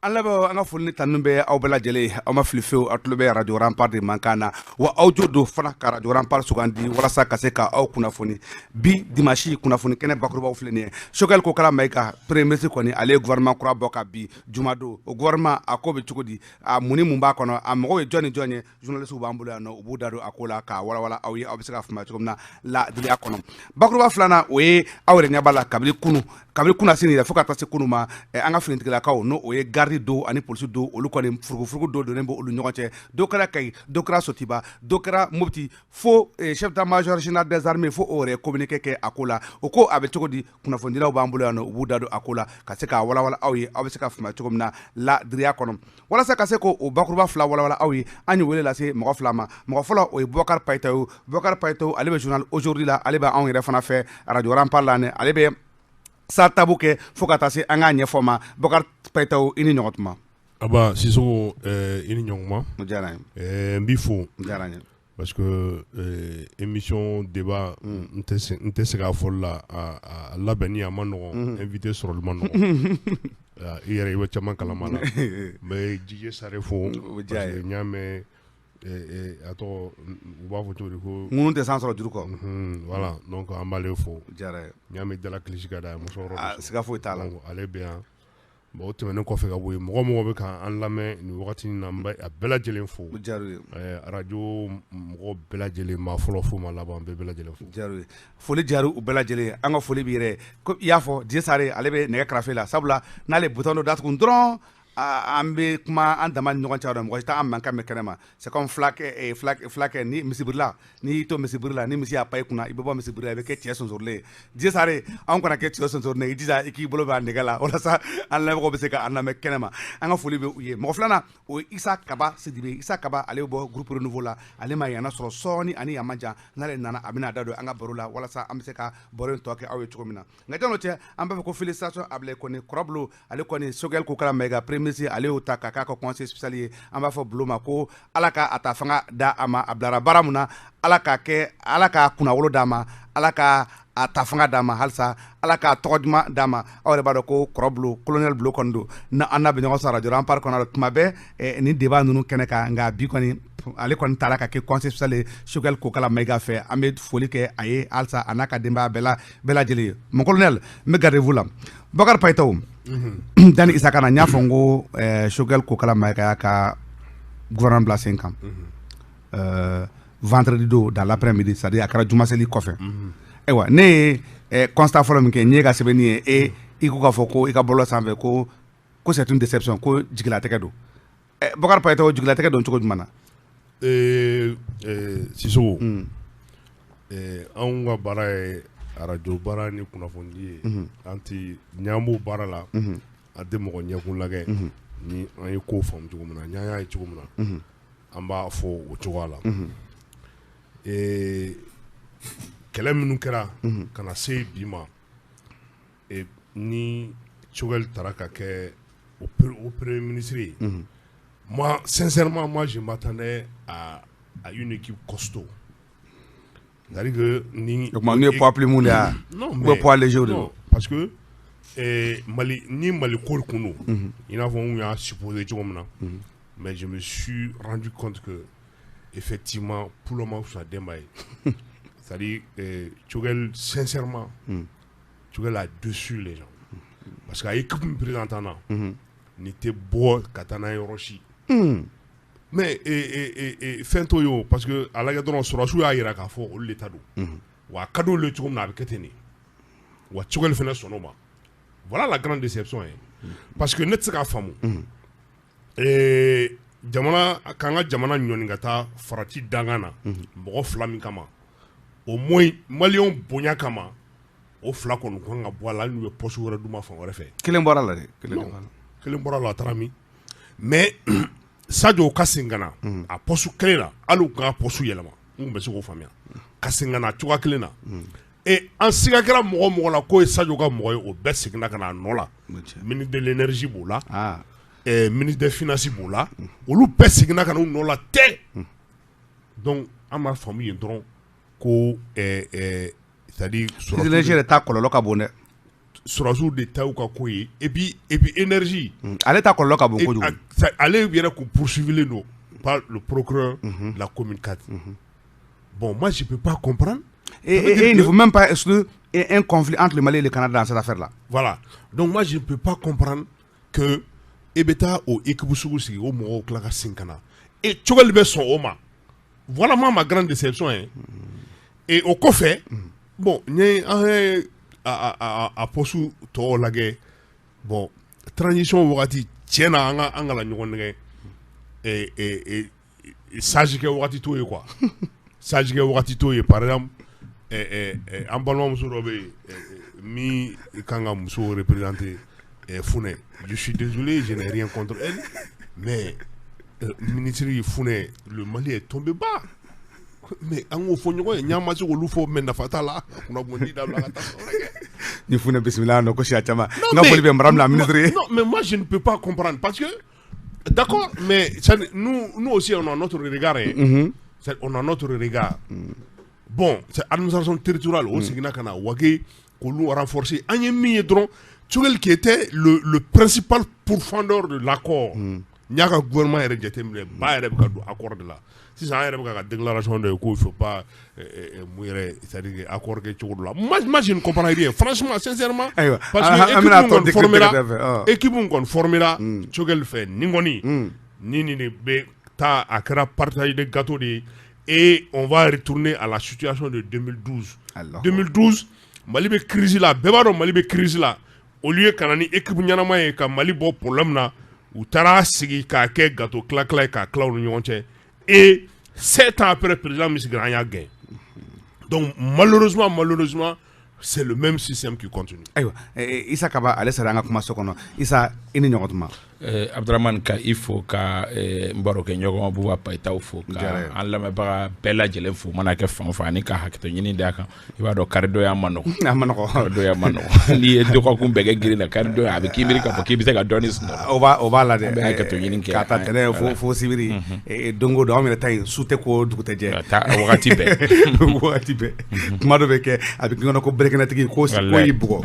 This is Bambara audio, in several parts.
an labɛn an ka foli ni tanu bɛ aw bɛɛ lajɛlen aw ma fili fewu aw tulo bɛ radio Rampart de mankan na wa aw jo don fana ka radio Rampart sugandi walasa ka se ka aw kunnafoni bi dimanche kunnafoni kɛnɛ bakurubaw filɛ nin ye Choguel Kokala Mayiga premier ministre kɔni ale ye gouvernement kura bɔ ka bi juma don o gouvernement a ko bɛ cogo di a mun ni mun b'a kɔnɔ a mɔgɔw ye jɔn ni jɔn ye journalistes b'an bolo yan nɔ u b'u da don a ko la k'a walawala aw ye aw bɛ se ka faamuya cogo min na ladiriya kɔnɔ bakuruba filanan o ye aw yɛrɛ ɲɛ b'a la kabini kunna sini yɛrɛ fo ka taa se kunu ma an ka finitigilakaw n'o o ye garde do ani polisi do olu kɔni furugufurugu do donnen bɛ olu ɲɔgɔn cɛ dɔ kɛra Kayi dɔ kɛra Sotiba dɔ kɛra Mopti fo chef d'état-major général des armées fo o yɛrɛ communiqué kɛ a ko la o ko a bɛ cogo di kunnafonidilaw b'an bolo yan nɔ u b'u da don a ko la ka se k'a walawala aw ye aw bɛ se ka faamuya cogo min na ladiriya kɔnɔ walasa ka se k'o bakuruba fila walawala aw ye an ye wele lase mɔgɔ fila ma mɔgɔ fɔlɔ o ye Boubacar Payitaw Boubacar Payitaw ale bɛ journal aujourd'hui la ale bɛ anw yɛrɛ fana fɛ radio Rampart la ale bɛ sa tabu kɛ fo ka taa se an k'a ɲɛfɔ ma Boubacar Payitaw i ni ɲɔgɔn tuma Aba Sisoko i ni ɲɔgɔntuma o diyara n ye n b'i fo diyara n ye parce que émission débat n tɛ se k'a fɔli la a labɛnni a ma nɔgɔn invité sɔrɔli ma nɔgɔn i yɛrɛ i bɛ caman kalama la n bɛ Dj Sare fo parce que n y'a mɛn a tɔgɔ u b'a fɔ cogo di ko ŋunu tɛ san sɔrɔ juru kɔ voilà donc an b'ale fo diyara n ye n y'a mɛn Dala Kilisi ka da ye musokɔrɔ siga foyi t'a la ale bɛ yan o tɛmɛnen kɔfɛ ka bɔ yen mɔgɔ mɔgɔ bɛ k'an lamɛn nin wagati na n bɛ a bɛɛ lajɛlen fo radio mɔgɔ bɛɛ lajɛlen maa fɔlɔ fo ma laban bɛɛ lajɛlen fo foli diyara u bɛɛ lajɛlen an ka foli b'i yɛrɛ ko i y'a fɔ Dj Sare ale bɛ nɛgɛ karafe la sabula n'ale bouton dɔ datugu dɔrɔn an bɛ kuma an dama ni ɲɔgɔn cɛ mɔgɔ si t'an mankan mɛn kɛnɛ ma c'est comme fulakɛ ni misibirila n'i y'i to misibiri la ni misi y'a pa i kunna i bɛ bɔ misibiri la i bɛ kɛ cɛ sonsorilen ye Dj Sare anw kana kɛ cɛ sonsorilen ye i jija i k'i bolo bɛ a nɛgɛ la walasa an lamɛnbagaw bɛ se ka an lamɛn kɛnɛ ma an ka foli bɛ u ye mɔgɔ filanan o ye Isa Kaba Sidibe Isa Kaba ale bɛ bɔ groupe Renouveau la ale ma yana sɔrɔ sɔɔni ani yan man jan n'ale nana a bɛna da don an ka baro la walasa an bɛ se ka baro in tɔ kɛ aw ye cogo min na nka jɔn cɛ an b'a fɔ ko félicitations Ablaye kɔni Kɔrɔbolo ale kɔni Choguel Kokala Mayiga premier ministre ale y'o ta k'a k'a ka conseil spécial ye an b'a fɔ Bulo ma ko ala ka a ta fanga da a ma a bilara baara mun na ala k'a kunnawolo d'a ma ala ka a ta fanga d'a ma halisa ala k'a tɔgɔ duman d'a ma aw yɛrɛ b'a dɔn ko Kɔrɔbolo colonel Bulo kɔni don an n'a bɛ ɲɔgɔn sɔrɔ radio Rampart kɔnɔ tuma bɛɛ nin débat ninnu kɛnɛ kan nka bi kɔni ale kɔni taara ka kɛ conseil spécial ye Choguel Kokala Mayiga fɛ an bɛ foli kɛ a ye halisa a n'a ka denbaya bɛɛ lajɛlen ye mon colonel n bɛ garde vous la Boubacar Payitaw Dani Isaka na n y'a fɔ n ko Choguel Kokala Mayiga y'a ka gouvernement bila sen kan vendredi don dans l'après-midi c'est-à-dire a kɛra jumaseli kɔfɛ ayiwa ne ye constat fɔlɔ min kɛ n ye ka sɛbɛnni ye i ko k'a fɔ ko i ka bɔlɔ sanfɛ ko c'est une déception ko jigilatigɛ don Boubacar Payitaw jigilatigɛ don cogo jumɛn na Sisoko anw ka baara ye radio baara ni kunnafoni ye an tɛ ɲ'an b'o baara la an tɛ mɔgɔ ɲɛkun lagɛ ni an ye ko faamu cogo min na n'an y'a ye cogo min na an b'a fɔ o cogoya la kɛlɛ minnu kɛra ka na se bi ma ni Choguel taara ka kɛ o premier ministre ye moi sincèrement je m'attendais à une équipe costaud. C'est-à-dire que ni poids plus moun ya ou poids léger non parce que Mali ko kunu il n'a on a supposé cogo min na mais je me suis rendu compte que effectivement pour le moment ça démarre c'est-à-dire Choguel sincèrement Choguel a déçu les gens parce que équipe me présentant là n'était beau katana yoroshi mais fɛn t'o ye parce que a lajɛ dɔrɔn sɔrɔsiw y'a jira k'a fɔ olu le ta don wa a ka d'olu ye cogo min na a bɛ kɛ ten de wa Choguel fana sɔnn'o ma voilà la grande déception ye parce que ne tɛ se k'a faamu jamana k'an ka jamana ɲɔni ka taa farati dangan na mɔgɔ fila min kama au moins maliyɛnw bonya kama o fila kɔni kan ka bɔ a la hali n'u ye poste wɛrɛ d'u ma fan wɛrɛ fɛ kelen bɔra la dɛ kelen bɔra la a taara min mais Sadio ka segin ka na a poste kelen na hali u ka poste yɛlɛma n kun bɛ se k'o faamuya ka segin ka na cogoya kelen na an siga kɛra mɔgɔ mɔgɔ la k'o ye Sadio ka mɔgɔ ye o bɛɛ seginna ka na a nɔ la ministre de l'énergie b'o la ministre des finances b'o la olu bɛɛ seginna ka na u nɔ la tɛ donc an b'a faamu yen dɔrɔn ko c'est-à-dire ministre de l'énergie yɛrɛ ta kɔlɔlɔ ka bon dɛ sɔrɔsiw de ta y'u ka ko ye et puis énergie. Ale ta kɔlɔlɔ ka bon kojugu. Ale yɛrɛ kun poursuivilen don par le procureur de la commune 4. Bon, moi je peux pas comprendre. Et il ne faut même pas exclure un conflit entre le Mali et le Canada dans cette affaire-là. Voilà. Donc moi je ne peux pas comprendre que Ebeta au Ekibusugu sigi au Moro Klaka Sinkana. Et Tchougal be son Oma. Voilà ma grande déception. Hein. Et au Kofé, bon, n'y a posu to lage. Bon, transition wakati tiena anga la nyonge. Et sage que wakati to quoi. Sage que wakati to par exemple. En ballon mi kanga muso représenté Founé. Je suis désolé, je n'ai rien contre elle, mais ministre Founé, le Mali est tombé bas. Mais en au fond, il y a un match où l'oufo mène la fatala. On a bon dit d'abord. Ni Founé bismillah no koshi achama. Non mais moi je ne peux pas comprendre parce que d'accord, mais nous aussi on a notre regard. On a notre regard. Bon, c'est l'administration territoriale au Sénégal, qu'on nous a renforcé. Tchouel qui était le principal pourfendeur de l'accord. Il y a un gouvernement qui a été accord de là. Si ça a une déclaration de coup, il ne faut pas mourir, c'est-à-dire accord que tu là. Moi, je ne comprends rien. Franchement, sincèrement, parce que l'équipe qu'on formera, Tchouel fait Ningoni, Nini ta akra partage de gâteaux et on va retourner à la situation de 2012. Alors. 2012, Mali be crise là, bebaro Mali be crise là. Au lieu kanani équipe nyanama e ka Mali bo problème na, ou tara sigi ka ke gâteau clac ka claw no nyonche et 7 ans après le président Miss Granya gain. Donc malheureusement c'est le même système qui continue. Aïwa, Issa Kaba ale saranga kuma sokono. Issa ini nyogotuma. Abdraman ka ifo ka mbaro ke nyogo buwa paita ufo ka an lamɛ baga bɛɛ lajɛlen fo mana kɛ fan o fan ani ka hakɛto ɲini da kan i b'a dɔn karidonya ma nɔgɔ karidonya ma nɔgɔ n'i ye dɔgɔkun bɛɛ kɛ girin na karidonya a bɛ k'i miiri k'a fɔ k'i bɛ se ka dɔɔni sunɔgɔ o b'a la dɛ an bɛ hakɛto ɲini kɛ k'a ta tɛnɛ fo sibiri don o don anw yɛrɛ ta yen su tɛ ko dugu tɛ jɛ wagati bɛɛ kuma dɔ bɛ kɛ a bɛ k'i kɔnɔ ko berekɛnɛtigi ko y'i bugɔ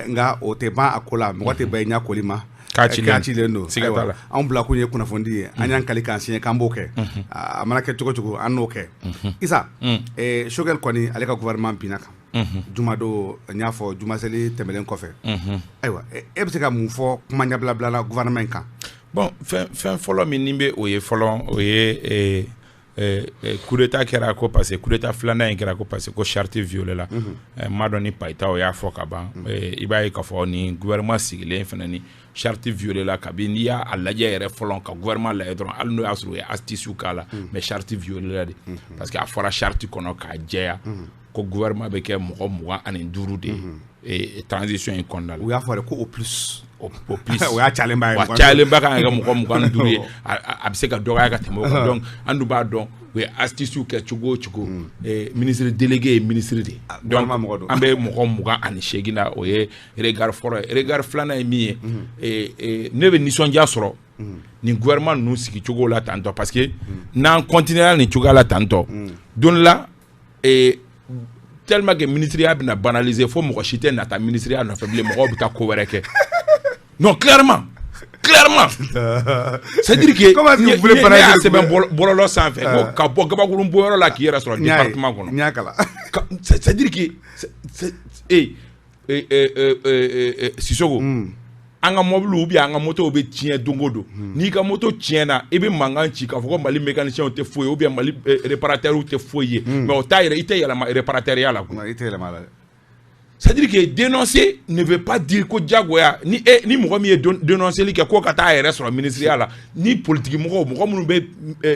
nka o tɛ ban a ko la mɔgɔ tɛ bɛɛ ɲɛ koli ma k'acilen don anw bila kun ye kunnafoni ye an y'an kali k'an siɲɛ k'an b'o kɛ a mana kɛ cogo cogo an n'o kɛ Issa Choguel kɔni ale ka gouvernement binna kan juma don n y'a fɔ juma seli tɛmɛlen kɔfɛ ayiwa e bɛ se ka mun fɔ kuma ɲɛbila la gouvernement in kan bon fɛn fɔlɔ min ni bɛ o ye fɔlɔ o ye coup d'état kɛra ko parce que coup d'état filanan in kɛra ko parce que ko charte violée la m'a dɔn ni Payita o y'a fɔ ka ban i b'a ye k'a fɔ ni gouvernement sigilen fana ni charte violée la kabini n'i y'a lajɛ yɛrɛ fɔlɔ ka gouvernement lajɛ dɔrɔn hali n'o y'a sɔrɔ o ye astuce k'a la mais charte violée la de parce que a fɔra charte kɔnɔ k'a jɛya ko gouvernement bɛ kɛ mɔgɔ 25 de et transition in kɔnɔna la u y'a fɔ de ko au plus o plus o y'a cayalenba ye wa cayalenba kan ka kɛ mɔgɔ 25 ye a bɛ se ka dɔgɔya ka tɛmɛ o kan donc an dun b'a dɔn u ye astuce kɛ cogo o cogo ministre délégué ye ministre de donc an bɛ mɔgɔ 28 na o ye regard fɔlɔ ye regard filanan ye min ye ne bɛ nisɔndiya sɔrɔ nin gouvernement ninnu sigi cogo la tantɔ parce que n'an continuera nin cogoya la tantɔ don la tellement que ministériya bɛna banaliser fo mɔgɔ si tɛ nata ministériya nɔfɛ bilen mɔgɔw bɛ taa ko wɛrɛ kɛ non clairement c'est-à-dire que ne y'a sɛbɛn bɔlɔlɔ sanfɛ ka bɔ gabakurun bɔyɔrɔ la k'i yɛrɛ sɔrɔ département kɔnɔ c'est-à-dire que Sissoko an ka mobile ou bien an ka moto bɛ tiɲɛ don o don n'i ka moto tiɲɛna i bɛ mankan ci k'a fɔ ko Mali mécanicien tɛ foyi ou bien Mali réparateur tɛ foyi ye mais o t'a yɛrɛ i tɛ yɛlɛma réparateuriya la quoi i tɛ yɛlɛma la c'est-à-dire que dénoncer ne veut pas dire ko jagoya ni mɔgɔ min ye dénonceli kɛ ko ka taa yɛrɛ sɔrɔ ministériya la ni politique mɔgɔ minnu bɛ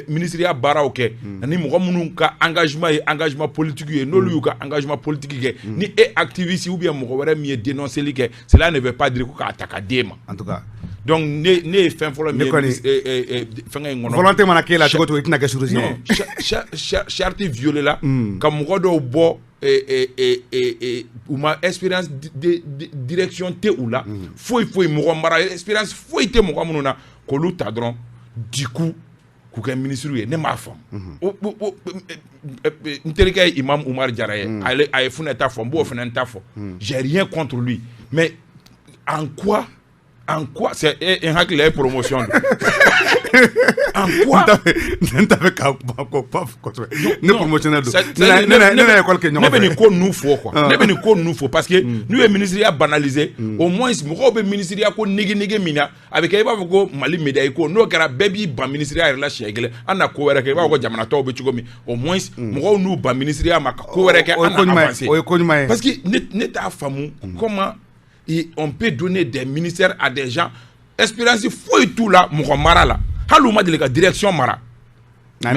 ministériya baaraw kɛ ani mɔgɔ minnu ka engagement ye engagement politique ye n'olu y'u ka engagement politique kɛ ni activiste ou bien mɔgɔ wɛrɛ min ye dénonceli kɛ cela ne veut pas dire ko k'a ta ka d'e ma en tout cas donc ne ye fɛn fɔlɔ min ye fɛngɛ in kɔnɔ volonté mana k'e la cogo cogo i tɛna kɛ chirurgien non charte violée la ka mɔgɔ dɔw bɔ u ma expérience de direction tɛ u la foyi mɔgɔ mara expérience foyi tɛ mɔgɔ minnu na k'olu ta dɔrɔn du coup k'u kɛ ministre ye ne m'a faamu n terikɛ Imam Umar Jara ye a ye Funɛ ta fɔ n b'o fana ta fɔ j'ai rien contre lui mais En quoi c'est un hack les promotion. En quoi n'avait qu'à ne promotionnel ne ben ko nous faut quoi ne ben ko nous faut parce que nous le ministère a banalisé au moins mo be ministère ko nigi mina avec ay ba ko Mali média ko no kara baby ba ministère la chegele ana ko wera ke ba ko jamana to be chugomi au moins mo nous ba ministère ma ko wera ke ana avancer parce que ne ta famu comment et on peut donner des ministères à des gens. Espérance, faut tout là, mon mara là. Halouma de la direction mara. Non, on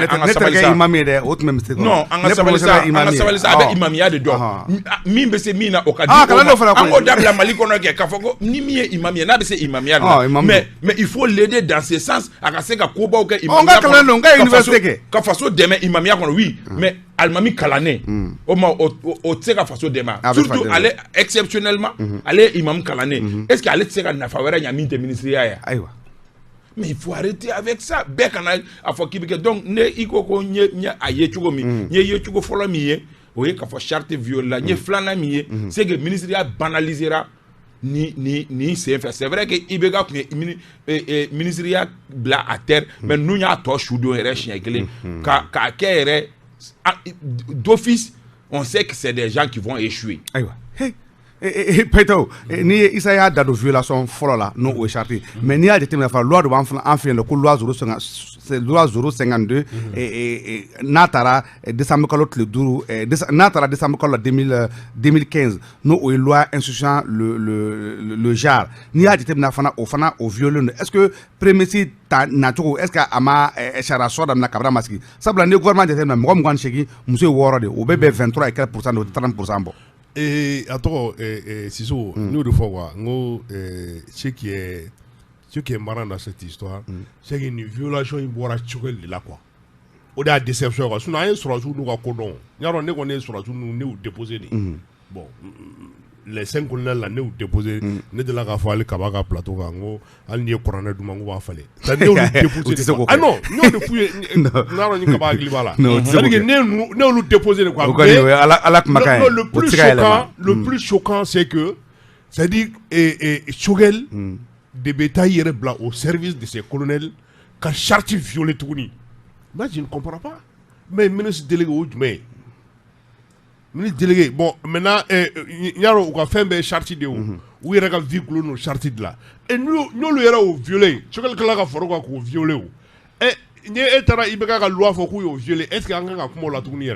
a sabali ça avec imamia de do. Mimbe se mina okadi. Ango dabla Mali kono ke kafoko ni mi imamia na be se imamia. Mais il faut l'aider dans ce sens à kaseka ko ba ke imamia. On ga longa université ke. Ka faso demain imamia kono oui, mais almami kalane. O ma o tseka faso demain. Surtout aller exceptionnellement aller imam kalane. Est-ce que aller tseka na faveur nya minte ministère ya? Aywa. Mais il faut arrêter avec ça. Donc, ne ikoko nya aye chugomi, nye ye chugo follow mi oye ka fo charte viola, nye flana mi c'est que le ministère banalisera ni c'est vrai que ibega ministère bla à terre, mais nous nya to chudo ere chien gele ka kere d'office, on sait que c'est des gens qui vont échouer. Aywa. Peto, ni Isaya da do violation folo la no o charte mais ni a déterminé fa loi de enfin le loi 052 et natara décembre kalo le duru natara décembre kalo 2015 no o loi instituant le jar ni a déterminé fa au violon est-ce que prémisi ta naturo est-ce que ama echara soda na kabra maski sabla ne gouvernement déterminé mo ngwan cheki monsieur woro de o bebe 23 et quelques % de 30% bon. Et attends, Siso, nous de fois, ce qui est marrant dans cette histoire, c'est qu'une violation il boira choquer là quoi. On a déception quoi. Si on a un sur la joue nous racontons, il y a un nez qu'on est sur la joue nous déposer. Bon, les 5 colonels là nous déposer, ne de la rafale kabaka plateau gango, al nie corona du mango va fallait. Ça nous déposer. Ah non, nous depuis n'a rien kabaka glibala. C'est-à-dire que nous déposer quoi. Le plus choquant c'est que c'est-à-dire Choguel des bétails blancs au service de ces colonels quand charte violé tout ni. Moi je ne comprends pas. Mais ministre délégué mais ministre délégué bon maintenant yaro ou ka fembe charte de ou ira ka véhicule no charte de là et nous le era au violé Choguel kala ka foro ko violé ou et ni etara ibeka ka loi fo ko violé est-ce que anga ka kumo la tout ni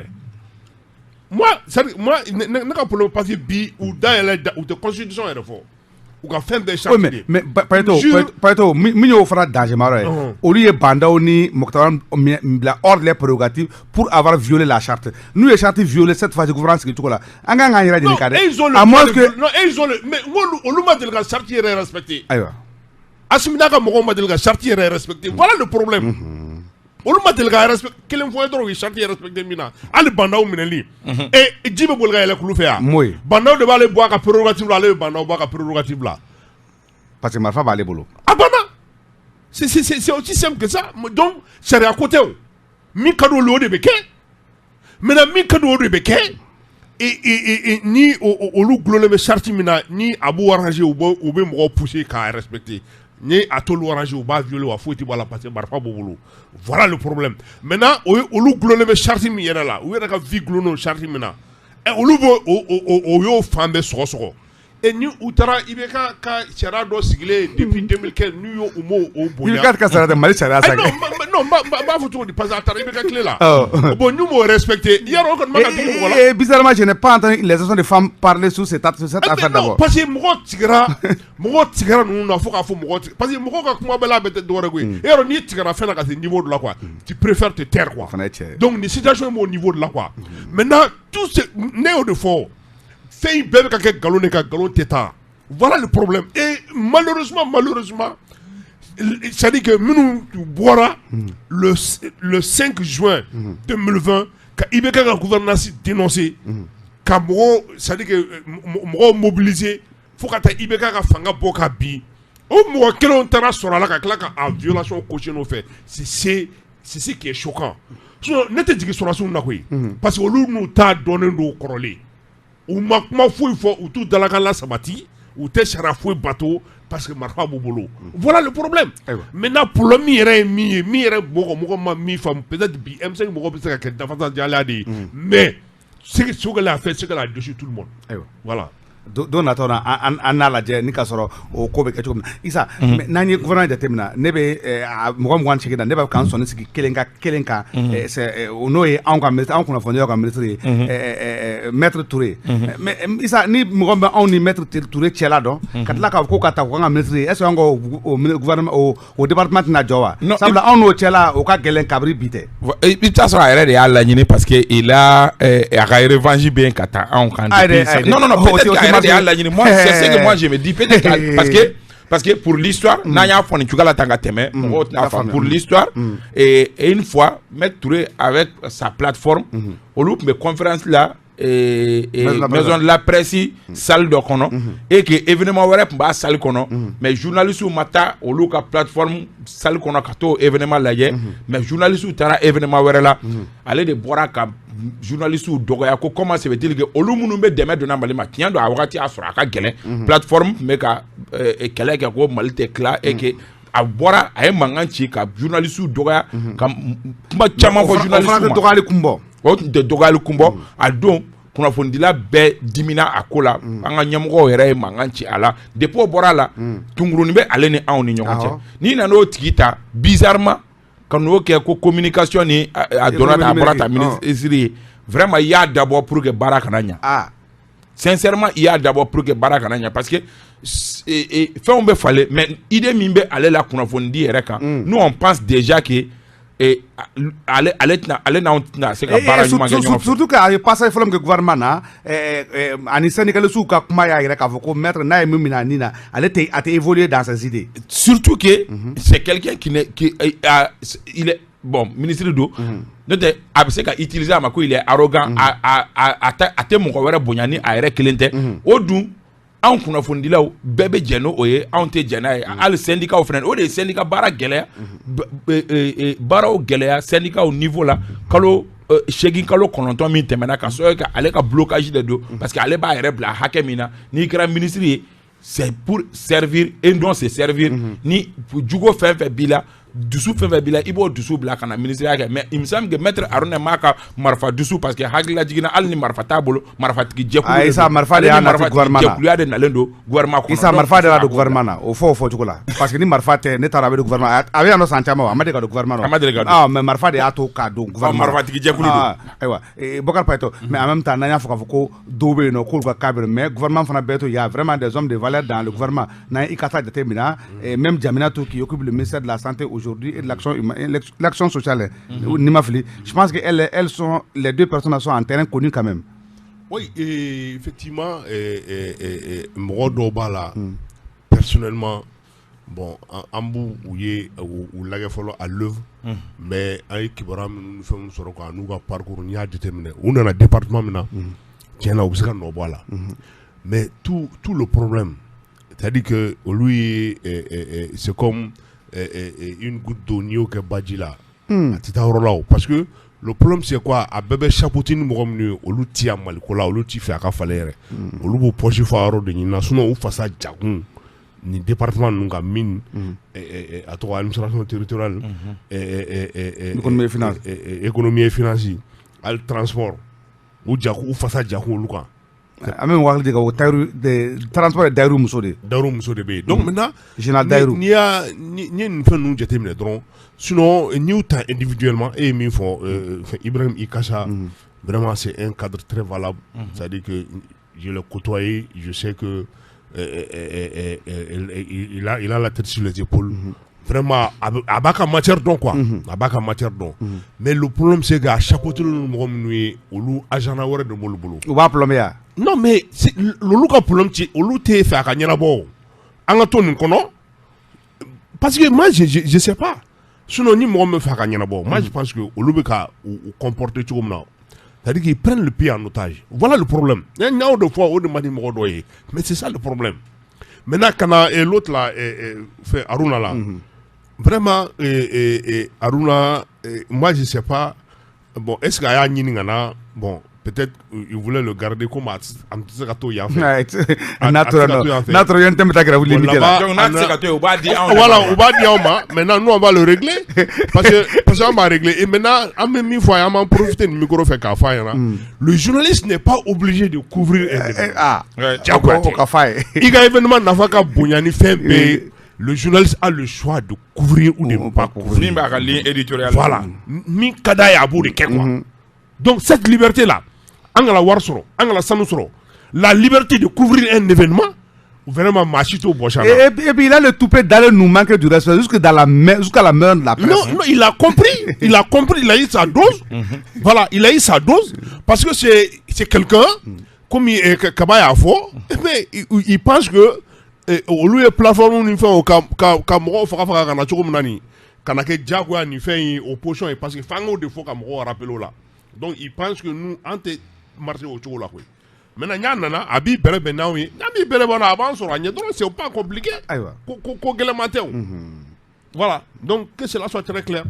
moi n'a pas pour passer bi ou dans ou de constitution est fort ou ka faire des chartes mais pareto minyo fera danger maro au lieu banda oni moktaram bla ordre les prérogatives pour avoir violé la charte nous les chartes violées cette fois de gouvernance que tout là anga ngara de cadre à moins que non ils ont mais on le m'a de la charte est respectée aywa asimina ka mo ma de la charte est respectée voilà le problème on m'a dit le respect quel fois droit charte est respecté mina ali banda ou mineli et jibe bolga ele kulu faire banda de aller boire ka prérogative là le banda boire ka prérogative là parce que ma femme va aller bolo ah banda c'est aussi simple que ça donc c'est à côté mi kado lo de beke maintenant mi kado de beke et ni au lu glole charte mina ni abu arranger ou be mo pousser ka respecter ni à tout l'orange ou bas violé ou faut la passer barfa bobolo voilà le problème maintenant au lu glone me charte mi yera là ou yera ka vi glono charte mina et au lu o yo fambe soko et ni utara ibeka ka chara do sigile depuis 2015 ni yo umo o boya il kat ka sara de mali chara sa non ba faut di passer atara ibeka clé là bon nous mo respecter yero kon maka tout voilà et bizarrement je n'ai pas entendu les associations de femmes parler sur cette affaire d'abord parce que mo tigara nous na faut ka faut mo parce que mo ka kuma bela bete do regui yero ni tigara fait na ka niveau de là quoi tu préfères te taire quoi donc les situations au niveau de là quoi maintenant tout ce néo de fort fait une belle galon teta. Voilà le problème. Et malheureusement, ça dit que nous boira le 5 juin 2020, quand Ibeka la gouvernance dénoncé, quand ça dit que mobilisé, faut que Ibeka la fanga boka bi. Au moins, quel on t'a sur la claque en violation coachée nos faits. C'est ce qui est choquant. N'était dit que sur la somme parce que nous t'a donné nos corolés. Ou ma foi ou tout dans la sabati ou t'es charafoué bateau parce que marfa bobolo. Voilà le problème. Maintenant problème yere mi moko ma mi femme peut-être bi M5 moko peut être que dafa diala di mais ce que la fait c'est que la dessus tout le monde. Voilà. Don natɔ na an n'a lajɛ ni ka sɔrɔ o ko bɛ kɛ cogo min na Isa n'an ye gouvernement jateminɛ ne bɛ mɔgɔ 28 na ne bɛ k'an sɔnni sigi kelen kan n'o ye anw ka ministre anw kunnafoniyaw ka ministre ye maître Touré mais Isa ni mɔgɔ bɛ anw ni maître Touré cɛla dɔn ka tila k'a fɔ ko ka ta k'an ka ministre ye est ce que an ka gouvernement o département tɛna jɔ wa sabula anw n'o cɛla o ka gɛlɛn kabiri bi tɛ i bɛ taa sɔrɔ a yɛrɛ de y'a laɲini parce que il a a ka revanche bɛ yen ka taa anw kan non peut-être moi c'est ce que moi je me dis peut-être parce que pour l'histoire n'a y'a fɔ nin cogoya la tan ka tɛmɛ mɔgɔw tɛna faamu pour l'histoire et une fois Maître Touré avec sa plateforme olu tun bɛ conférence la maison de la presse salle dɔ kɔnɔ et que événement wɛrɛ tun b'a salle kɔnɔ mais journalistes ma taa olu ka plateforme salle kɔnɔ ka t'o événement lajɛ mais journalistes taara événement wɛrɛ la ale de bɔra ka journalistes dɔgɔya ko comment se fait-il que olu minnu bɛ dɛmɛ donna Mali ma tiɲɛ don a wagati y'a sɔrɔ a ka gɛlɛn plateforme tun bɛ ka kɛlɛ kɛ ko Mali tɛ tila et que a bɔra a ye mankan ci ka journalistes dɔgɔya ka kuma caman fɔ journalistes ma o tun tɛ dɔgɔyali kun bɔ a don kunnafonidila bɛɛ dimina a ko la an ka ɲɛmɔgɔw yɛrɛ ye mankan ci a la depuis o bɔra la tunkurunin bɛ ale ni anw ni ɲɔgɔn cɛ n'i nana o tigi ta bizarrement ka n'o kɛ ko communication ni a donna ta a bɔra ta ministre ye vraiment i y'a dabɔ pour que baara kana ɲɛ sincèrement i y'a dabɔ pour que baara kana ɲɛ parce que fɛnw bɛ falen mais idée min bɛ ale la kunnafonidi yɛrɛ kan nous on pense déjà que ale n'anw tɛna se ka baara ɲuman kɛ ɲɔgɔn fɛ surtout que a ye passage fɔlɔ min kɛ gouvernement na ani syndicalistes ka kuma y'a yɛrɛ k'a fɔ ko maître n'a ye min minɛ a nin na ale tɛ a tɛ évoluer dans ses idées surtout que c'est quelqu'un qui il est bon ministre do n'o tɛ a bɛ se ka utiliser a ma ko il est arrogant a tɛ mɔgɔ wɛrɛ bonya ni a yɛrɛ kelen tɛ o dun anw kunnafonidilaw bɛɛ bɛ jɛ n'o ye anw tɛ jɛ n'a ye hali syndicat fana o de ye syndicat baara gɛlɛya baaraw gɛlɛya syndicat niveau la kalo 8 kalo 9 min tɛmɛna ka sɔrɔ ka ale ka blocage de don parce que ale b'a yɛrɛ bila hakɛ min na n'i kɛra ministre ye c'est pour servir et non c'est servir ni jugo fɛn fɛn b'i la dusu fɛn fɛn b'i la i b'o dusu bila ka na ministériya kɛ mais il me semble que maître Aruna m'a ka marifa dusu parce que hakilila jiginna hali ni marifa t'a bolo marifatigi jɛkulu Isa marifa de y'a nati gouvernement na jɛkuluya de nalen don gouvernement kɔnɔ Isa marifa de y'a don gouvernement na o fɔ o fɔcogo la parce que ni marifa tɛ ne taara a bɛ don gouvernement a bɛ yan nɔ san caman a ma deli ka don gouvernement na a ma deli ka don mais marifa de y'a to k'a don gouvernement marifatigi jɛkulu don ayiwa Bokar Payeto mais en même temps n'an y'a fɔ k'a fɔ ko dɔw bɛ yen nɔ k'olu ka cas bɛ mais gouvernement fana bɛɛ to il y a vraiment des hommes de valeur dans le gouvernement n'an i ka taa jateminɛ même Jaminatou qui occupe le ministère de la santé aujourd'hui et de l'action sociale Nimafili, je pense que elles sont les deux personnes sont en terrain connues quand même. Oui, effectivement, Mourodobala, personnellement, bon, Ambou ou Lagafolo à l'œuvre, mais avec Kibaram, nous faisons sur nous parcours, nous avons déterminé. On a un département maintenant, qui est là, mais tout le problème, c'est-à-dire que lui, c'est comme une goutte d'eau que Badjila. Parce que le problème c'est quoi? À bébé chapeautin mouromnu, au louti à Malikola, au louti fait à Kafalere, au loup poche faro de Nina, sinon ou face à Djagoun, ni département nunga mine, à toi administration territoriale, économie et financière, al transport, ou Djagoun, ou face à Djagoun, Luka. Même voir de transport d'Aïrou Moussode. Donc maintenant, il y a une fin nous jeter les drones. Sinon, nous individuellement et il faut Ibrahim Ikasha. Vraiment, c'est un cadre très valable. C'est-à-dire que je l'ai côtoyé, je sais que il a la tête sur les épaules. Vraiment, à bas matière don quoi. À bas matière don. Mais le problème c'est qu'à chaque fois que nous sommes au agent de Molobolo. Ou va plomber. Non mais le cas problème c'est au lieu de faire un yanabo. Angaton kono. Parce que moi je sais pas. Sinon ni moi me faire un yanabo. Moi je pense que au lieu de comporter tout comme ça. C'est-à-dire qu'ils prennent le pied en otage. Voilà le problème. Il y a une fois où on dit mais c'est ça le problème. Maintenant quand l'autre là fait Aruna là. Vraiment, Aruna, moi je sais pas, bon, est-ce qu'il y a un bon, peut-être il voulait le garder comme Antizakato y a fait. Naturellement, t'as grave limité là. Donc Antizakato, on va dire. Voilà, on va dire maintenant nous on va le régler parce qu'on va régler et maintenant en même fois on va profiter du micro fait qu'à faire. Le journaliste n'est pas obligé de couvrir un événement. Il y a un événement n'afaka bonyani fait mais le journaliste a le choix de couvrir ou de ne pas couvrir. Voilà. Mi kada ya abou de quoi. Donc cette liberté là, la liberté de couvrir un événement, vraiment machito bochana. Et puis il a le toupet d'aller nous manquer du respect jusqu'à la main de la presse. Non, il a compris, il a eu sa dose. Voilà, il a eu sa dose parce que c'est quelqu'un comme Kabaya a fait, mais il pense que au lieu de plateforme nous fait au Cameroun faut faire kana choko munani kana ke jagwa ni fait opposition parce que fango de fois Cameroun rappelé là. Donc il pense que nous ante marché au choko là quoi. Maintenant nana abi bere benawi abi bere bona avance sur donc c'est pas compliqué. Ko gelementé. Voilà. Donc que cela soit très clair.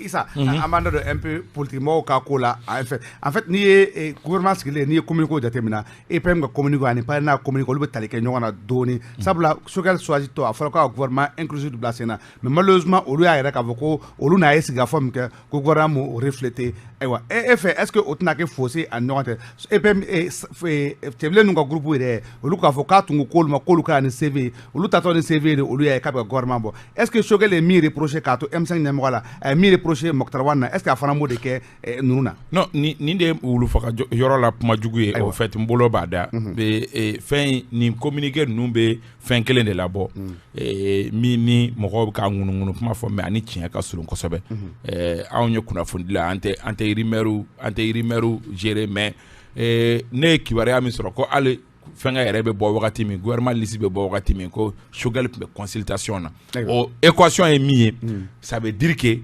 Issa, amanda de un peu politiquement au Kakola, en fait, ni le gouvernement ni communiqué au Jatemina, et puis communiqué à ne pas communiqué au Talika, nous on a donné, ça bla, ce qu'elle soit dit, à faire un gouvernement inclusif de Blasena, mais malheureusement, au lieu d'être avocaux, au lieu d'être gaforme que le gouvernement reflété, est-ce que autant que faussé à nous, et puis, tu veux nous groupe où il est, au lieu d'avocat, tu nous colles, ma collu un CV, au lieu d'attendre un CV, au lieu d'être gouvernement, est-ce que Choguel est mis reproché car M5 n'est là? Mi reproché Mokhtarwana est-ce qu'il y a fana mot de ke nuna non ni de wulu faka yoro la kuma jugu ye au fait mbolo bada be fin ni communiquer nous be fin kelen de labo mi ni mogo ka ngunu kuma fo me ani tinya ka sulun kosobe awnye kuna fundila ante irimeru gérer mais ne kiware ami soro ko ale fenga yɛrɛ bɛ bɔ wagati min gouvernement liste bɛ bɔ wagati min ko Choguel tun bɛ consultation na o équation ye min ye ça veut dire que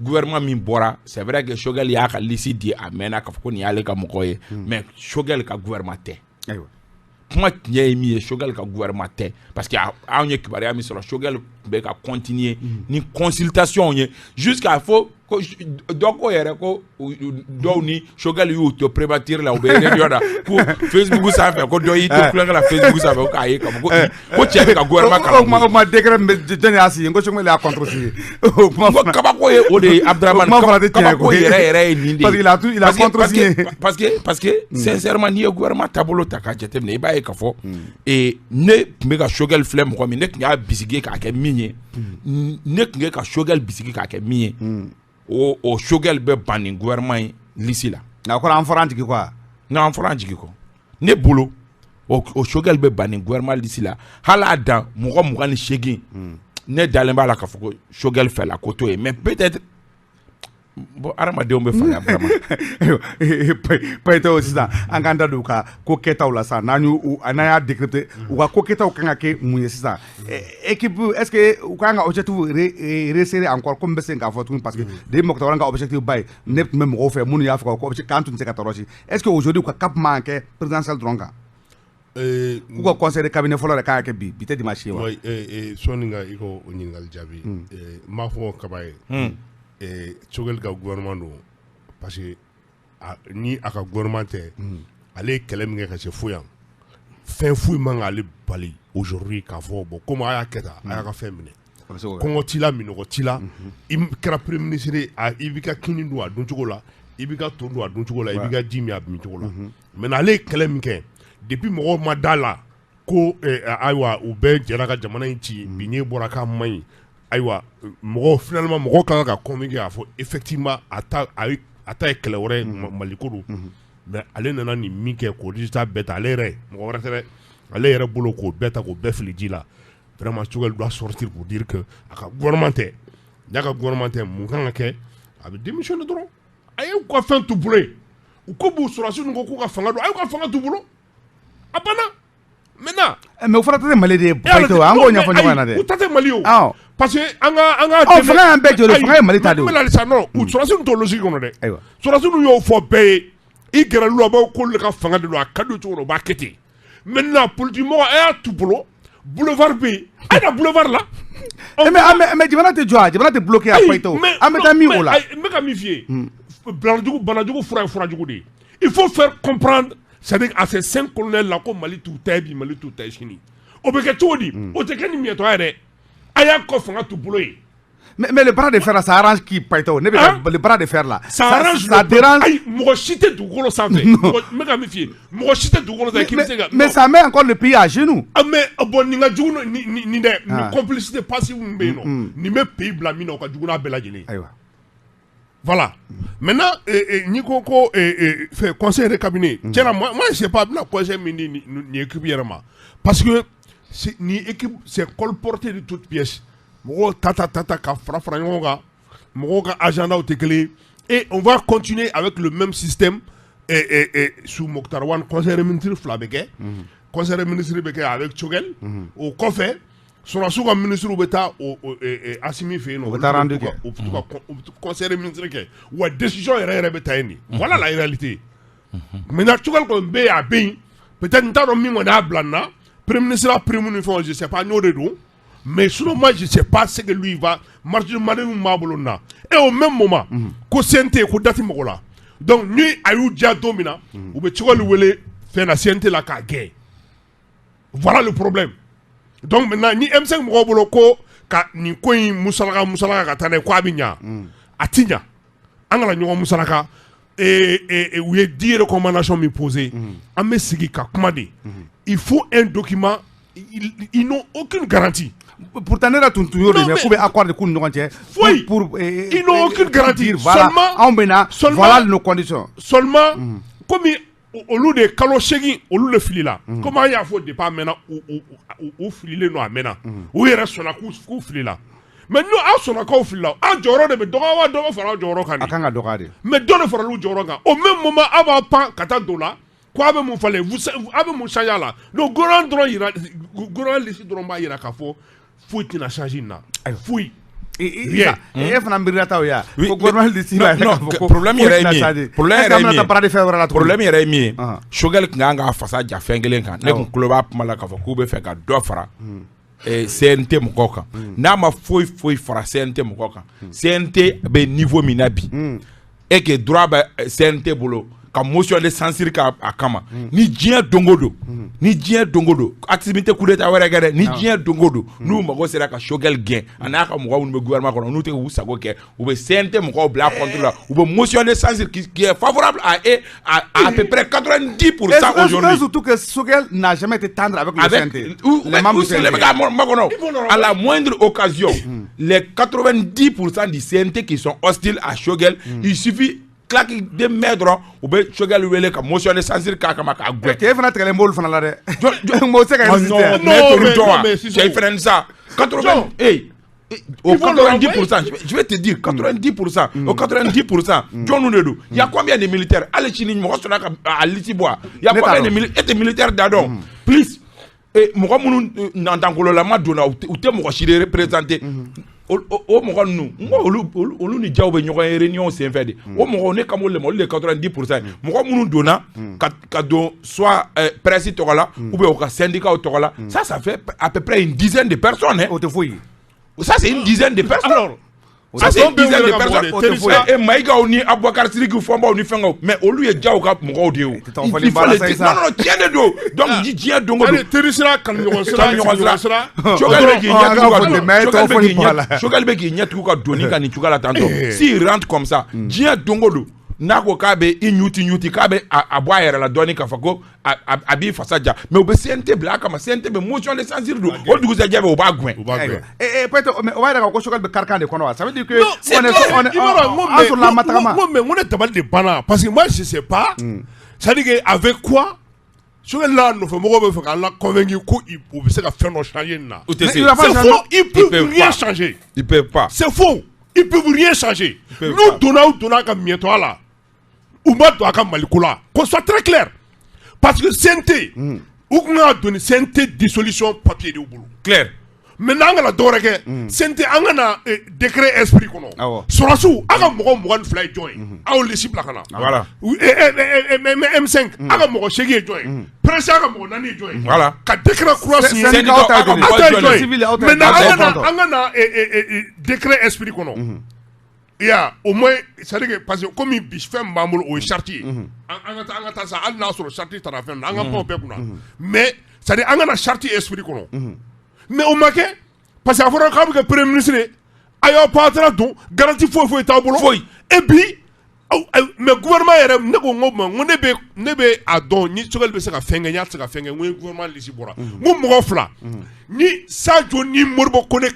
gouvernement min bɔra c'est vrai que Choguel y'a ka liste di a mɛnna k'a fɔ ko nin y'ale ka mɔgɔ ye mais Choguel ka gouvernement tɛ kuma tiɲɛ ye min ye Choguel ka gouvernement tɛ parce que anw ye kibaruya min sɔrɔ Choguel tun bɛ ka continuer ni consultation ye jusqu'à fo dɔw ko yɛrɛ ko dɔw ni Choguel y'u to prématuré la u bɛ radio la ko Facebook sanfɛ ko dɔ y'i to kulonkɛ la Facebook sanfɛ ko k'a ye k'a fɔ ko cɛ bɛ ka gouvernement kalan. O kuma décret min jɔn y'a signé ko Choguel y'a contresigné. O kabako ye o de ye Abdramane kabako yɛrɛ ye nin de ye. Parce qu'il a contresigné. Parce que sincèrement n'i ye gouvernement taabolo ta k'a jateminɛ i b'a ye k'a fɔ ne tun bɛ ka Choguel filɛ mɔgɔ min ne tun y'a bisigi k'a kɛ min ye ne tun bɛ ka Choguel bisigi k'a kɛ min ye. O Choguel bɛ ban nin gouvernement in liste la. Na ko an fɔra an jigi quoi. Non an fɔra an jigi kɔ. Ne bolo o Choguel bɛ ban nin gouvernement liste la. Hali a dan mɔgɔ 28 ne dalen b'a la k'a fɔ ko Choguel fɛ la ko to ye mais peut-être bon adamadenw bɛ fanga vraiment. Peut-être sisan an k'an da don u ka ko kɛtaw la sisan n'an y'a décrypter u ka ko kɛtaw kan ka kɛ mun ye sisan équipe est-ce que u kan ka objectif resserrer encore comme bɛ se k'a fɔ tuguni parce que de Mokhtar ka objectif ba ye ne tun bɛ mɔgɔw fɛ minnu y'a fɔ ko objectif k'an tun tɛ se ka tɔɔrɔ si est-ce que aujourd'hui u ka cap man kɛ présidentiel dɔrɔn kan u ka conseil de cabinet fɔlɔ de kan ka kɛ bi tɛ dimanche ye wa. sɔɔni ka i ko o ɲininkali jaabi n m'a fɔ kaba ye. Choguel ka gouvernement don parce que ni a ka gouvernement tɛ ale ye kɛlɛ min kɛ ka se fo yan fɛn foyi man k'ale bali aujourd'hui k'a fɔ bon comme a y'a kɛ tan a y'a ka fɛn minɛ kɔngɔ t'i la minɔgɔ t'i la i kɛra premier ministre ye i b'i ka kini dun a duncogo la i b'i ka to dun a duncogo la i b'i ka ji min a mincogo la mais ale ye kɛlɛ min kɛ depuis mɔgɔw ma da la ko ayiwa u bɛɛ jɛra ka jamana in ci bi n'e bɔra k'a man ɲi ayiwa finalement mɔgɔ kan ka communiquer k'a fɔ effectivement a ta ye kɛlɛ wɛrɛ Mali ko don mais ale nana nin min kɛ k'o résultat bɛɛ ta ale yɛrɛ mɔgɔ wɛrɛ tɛ dɛ ale yɛrɛ bolo k'o bɛɛ ta k'o bɛɛ fili ji la vraiment Choguel doit sortir pour dire que a ka gouvernement tɛ n'a ka gouvernement tɛ mun kan ka kɛ a bɛ démissionner dɔrɔn a ye u ka fɛn t'u bolo ye u ko b'u sɔrɔdasi ninnu ko k'u ka fanga don a y'u ka fanga t'u bolo a banna maintenant. mais o fana tɛ Mali de ye Bayito an k'o ɲɛfɔ ɲɔgɔn na dɛ. u ta tɛ Mali o. parce que an ka fanga y'an bɛɛ jɔ fanga ye Mali ta de o. halisa non u sɔrɔdasi ninnu t'o logique kɔnɔ dɛ. sɔrɔdasi ninnu y'o fɔ bɛɛ ye i gɛrɛ lu a b'aw k'olu de ka fanga de don a ka di o cogo la u b'a kɛ ten maintenant politique mɔgɔ a y'a t'u bolo boulevard bɛ yen a ye na boulevard la. mais jamana tɛ jɔ a jamana tɛ bloqué a Bayito an bɛ taa min o la. n bɛ ka min f'i ye banajugu fura ye furajugu de ye il faut faire comprendre, c'est-à-dire à ces 5 colonels-là, comme Mali tout est, Mali tout est fini. Au béquet, tu dis, au téquet, il y a toi, Aya Kofanga tout boulot. Mais le bras de fer là, ça arrange qui Paito? Le bras de fer là, ça arrange. Ça dérange. Moi, chité du gros sans fait. Moi, chité du gros mais ça met encore le pays à genoux. Mais bon, ni nga djouno ni complicité passive mbeno. Ni me pays blamino ka djouno bela jeli. Voilà. Maintenant, ni koko fait conseil de cabinet. Tiens, moi je sais pas la conseil ni équipe hièrement. Parce que ni équipe c'est colporté de toutes pièces. Mo tata ka fra nyonga. Mo ka agenda au tekele et on va continuer avec le même système sous Mokhtar Wane conseil de ministre Flabeke. Conseil de ministre Beke avec Tchogel au Kofé. Sur la sous ministre Oubeta au Assimi fait au conseil de ministre ou à décision voilà la réalité. Maintenant Tchogel comme B à B peut-être nous avons mis mon ablana premier ministre a pris mon uniforme je sais pas nous de mais selon moi je sais pas ce que lui va marcher madame Mabolona et au même moment ko CNT ko dati mokola donc nous ayou dia domina ou be Tchogel wele fait la CNT la ka gay. Voilà le problème. Donc maintenant ni M5 mo bolo ko ka ni ko musala ka tane ko abinya atinya angala nyo musala et où est 10 recommandations me poser en me sigi ka kumade il faut un document ils n'ont aucune garantie pourtant là tout mais pour accord de kun pour ils n'ont aucune garantie seulement voilà nos conditions seulement comme au lieu de Kalosegi, au lieu de Filila, comment il y a fait départ maintenant ou Filile no amena, ou il reste sur la coup Filila. Mais nous, à son accord Filila, à Joro de Dorawa, Doro Fara Joro Kani. Akanga Dorade. Mais Doro Fara Joroga. Au même moment, avant pas Katadola, quoi avez mon fallait, vous avez mon chayala. Le grand droit, il a, grand lissi droma, il a kafo, fouille qui n'a changé na. Fouille. Et problème yɛrɛ min ye Choguel tun kan ka fasa ja fɛn kelen kan ne kun tulo b'a kuma la k'a fɔ k'u bɛ fɛ ka dɔ fara CNT mɔgɔw kan n'a ma foyi fara CNT mɔgɔw kan CNT bɛ niveau min na bi et que droit bɛ CNT bolo ka motion de censure ka a kama ni diɲɛ dongo do activité coup d'état wɛrɛ kɛ dɛ ni diɲɛ dongo do n'u mago sera ka Choguel gɛn a n'a ka mɔgɔw minnu bɛ gouvernement kɔnɔ n'u tɛ k'u sago kɛ u bɛ CNT mɔgɔw bila contre la u bɛ motion de censure qui est favorable à peu près 90% aujourd'hui. Surtout que Choguel n'a jamais été tendre avec le CNT. Les membres du CNT. À la moindre occasion, les 90% du CNT qui sont hostiles à Choguel, il suffit claque de mettre ou be Choguel wele ka motion de censure ka kama ka gwe te fana tele mbol fana la de mo se ka mais c'est frère ça 80 au 90%, je vais te dire 90%, au 90%, John Oudedou, il y a combien de militaires? Allez Chini, à Litibois, il y a combien de militaires d'Adon? Plus, et moi, n'entends la madonna ou t'es moi qui représenté. Au moment nous, on nous dit une réunion c'est fait. Au moment on est comme le 90%. Moi nous donna cadeau soit président Togola ou bien au syndicat au Togola. Ça fait à peu près une dizaine de personnes. Ça c'est une dizaine de personnes. Alors, ça c'est une dizaine de personnes. Et Maïga on y Abouakar Sidi qui font on y fait mais au lieu de Diao Cap Moro Dio. Il faut le dire. Non tiens le dos. Donc dit tiens donc. Terrisera quand on sera. Choguel Beki nyatu ka doni ka ni chugala tanto. Si rentre comme ça, tiens dongodo. Nako kabe inyuti kabe aboa yɛrɛ la dɔɔni k'a fɔ ko a b'i fasa ja mais o bɛ CNT bila a kama CNT bɛ motion de censure don o dugusɛjɛ bɛ o b'a gɛn. peut-être mais o b'a yɛrɛ ko Choguel bɛ karikan de kɔnɔ wa ça veut dire que on est tabali de banna parce que moi je sais pas ça dit que avec quoi Choguel là nous fait mɔgɔw bɛ fɛ k'an la convaincu ko o bɛ se ka fɛn dɔ changer nin na. C'est faux, ils peuvent rien changer. Ils peuvent pas. C'est faux, ils peuvent rien changer. Nous donnons ka mietɔ a la. Ouma doit ka Malikola. Qu'on soit très clair. Parce que CNT, où on a donné CNT dissolution papier de boulot. Clair. Maintenant, on a doré CNT, on a décret esprit qu'on a. Sur la sous, on a mon fly join. On les cible là. Voilà. M5, on a mon chéri join. Presse on a mon année join. Voilà. Quand décret croissant, maintenant on a décret esprit qu'on a. au moins c'est-à-dire que parce que comme il fait mbamul au chartier anga ça al na sur le chartier ta fin anga pas pe kuna mais c'est-à-dire anga na chartier esprit kono mais au maquet parce que aforo ka que premier ministre ayo patron don garantie foi ta bolo et puis mais gouvernement yɛrɛ ne ko ne bɛ a dɔn ni Choguel bɛ se ka fɛn kɛ n y'a se ka fɛn kɛ n ko gouvernement lisi bɔra n ko mɔgɔ fila ni Sadio ni Modibo Kone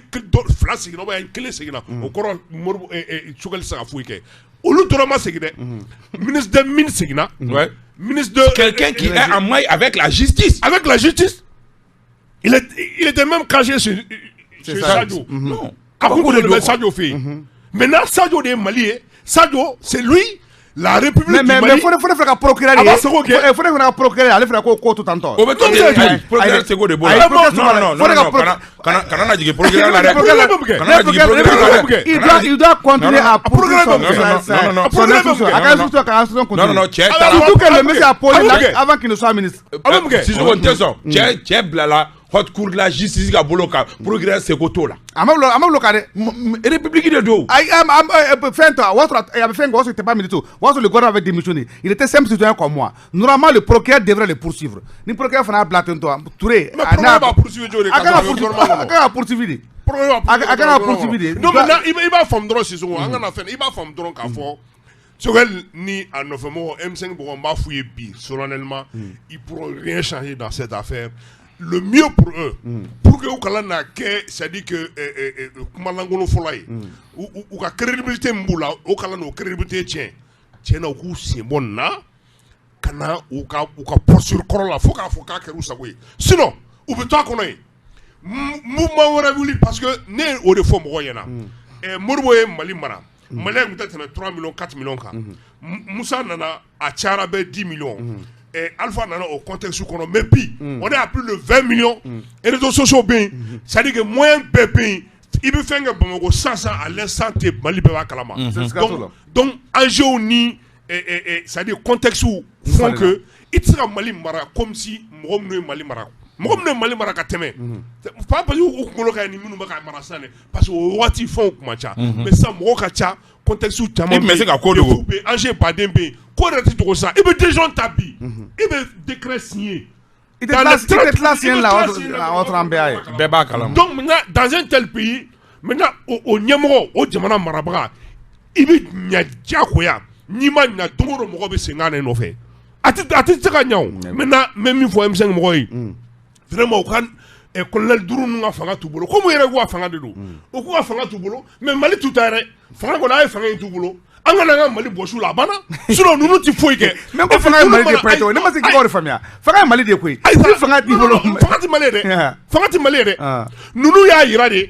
fila seginna ou bien kelen seginna o kɔrɔ Modibo Choguel tɛ se ka foyi kɛ olu dɔrɔn ma segin dɛ ministre des mines seginna ministre de quelqu'un qui est en maille avec la justice il était même caché chez Sadio non a ko de bɛ Sadio fɛ yen maintenant Sadio de ye Mali ye Sadio, c'est lui, la République du Mali. Mais il faut que procureur. Il faut que procureur. Allez faire quoi tout en temps. On va te procureur c'est quoi de bon. Non. Il doit continuer à poursuivre son instruction. Non. Surtout que le monsieur a posé avant qu'il ne soit ministre. Si je compte ça, tu blala. Hot cour de la justice ka boloka procureur Sekoto là amam lokade république de do fin toi votre il avait fait un c'était pas militaire votre le gouvernement avait démissionné il était simple citoyen comme moi normalement le procureur devrait le poursuivre ni procureur fana blaten toi Touré ana poursuivre non mais il va fam droit si so anga na fait il va fam droit ka fo Choguel ni à novembre M5 bon ba fouiller bi solennellement ils pourront rien changer dans cette affaire. Le mieux pour eux, pour que Oukalana, c'est-à-dire que Kumalangolo Folay, ou la crédibilité Mboula, Oukalana, crédibilité tient au coup, c'est bon là, Kana, ou ka poursuivre Corolla, faut qu'à Kerousawi. Sinon, ou peut-être qu'on ait, mouvement révolu parce que né au défaut Moyena, et Mourboé Malimara, Malais peut-être 3 millions, 4 millions, Moussa Nana, à Tcharabe 10 millions. Et Alpha Nana au contexte où on mais puis on est à plus de 20 millions et les réseaux sociaux bien c'est-à-dire que moyen pépin il peut faire un 500 à l'instant T Mali Beba Kalama donc enjeu ni c'est-à-dire contexte où font que il sera Mali Mara comme si Mali Mara Mali Mara ka teme pas parce que ou koloka ni minu baka Mara sane parce que wati font kuma cha mais ça mo ka cha contexte où tama mais c'est ka ko do enjeu pas dembe ko reti to ça il veut des gens tabi il veut décret signé il était là signé là autre ambé Beba Kalama donc maintenant dans un tel pays maintenant au nyamoro au jamana marabra il veut nya jakoya ni ma nya dongoro mo be sengane no fe ati tsaka nyaw maintenant même une fois M5 mo yi vraiment au kan et colonel duru nga fanga tubolo comme yere go fanga de do o ko fanga tubolo mais Mali tout arrêt fanga ko la fanga tubolo anga Mali bosu la bana sinon nous ti foi ke même ko fanga Mali de preto ne ma se ko famia fanga Mali de koy fanga tubolo fanga ti Mali de nunu ya yira de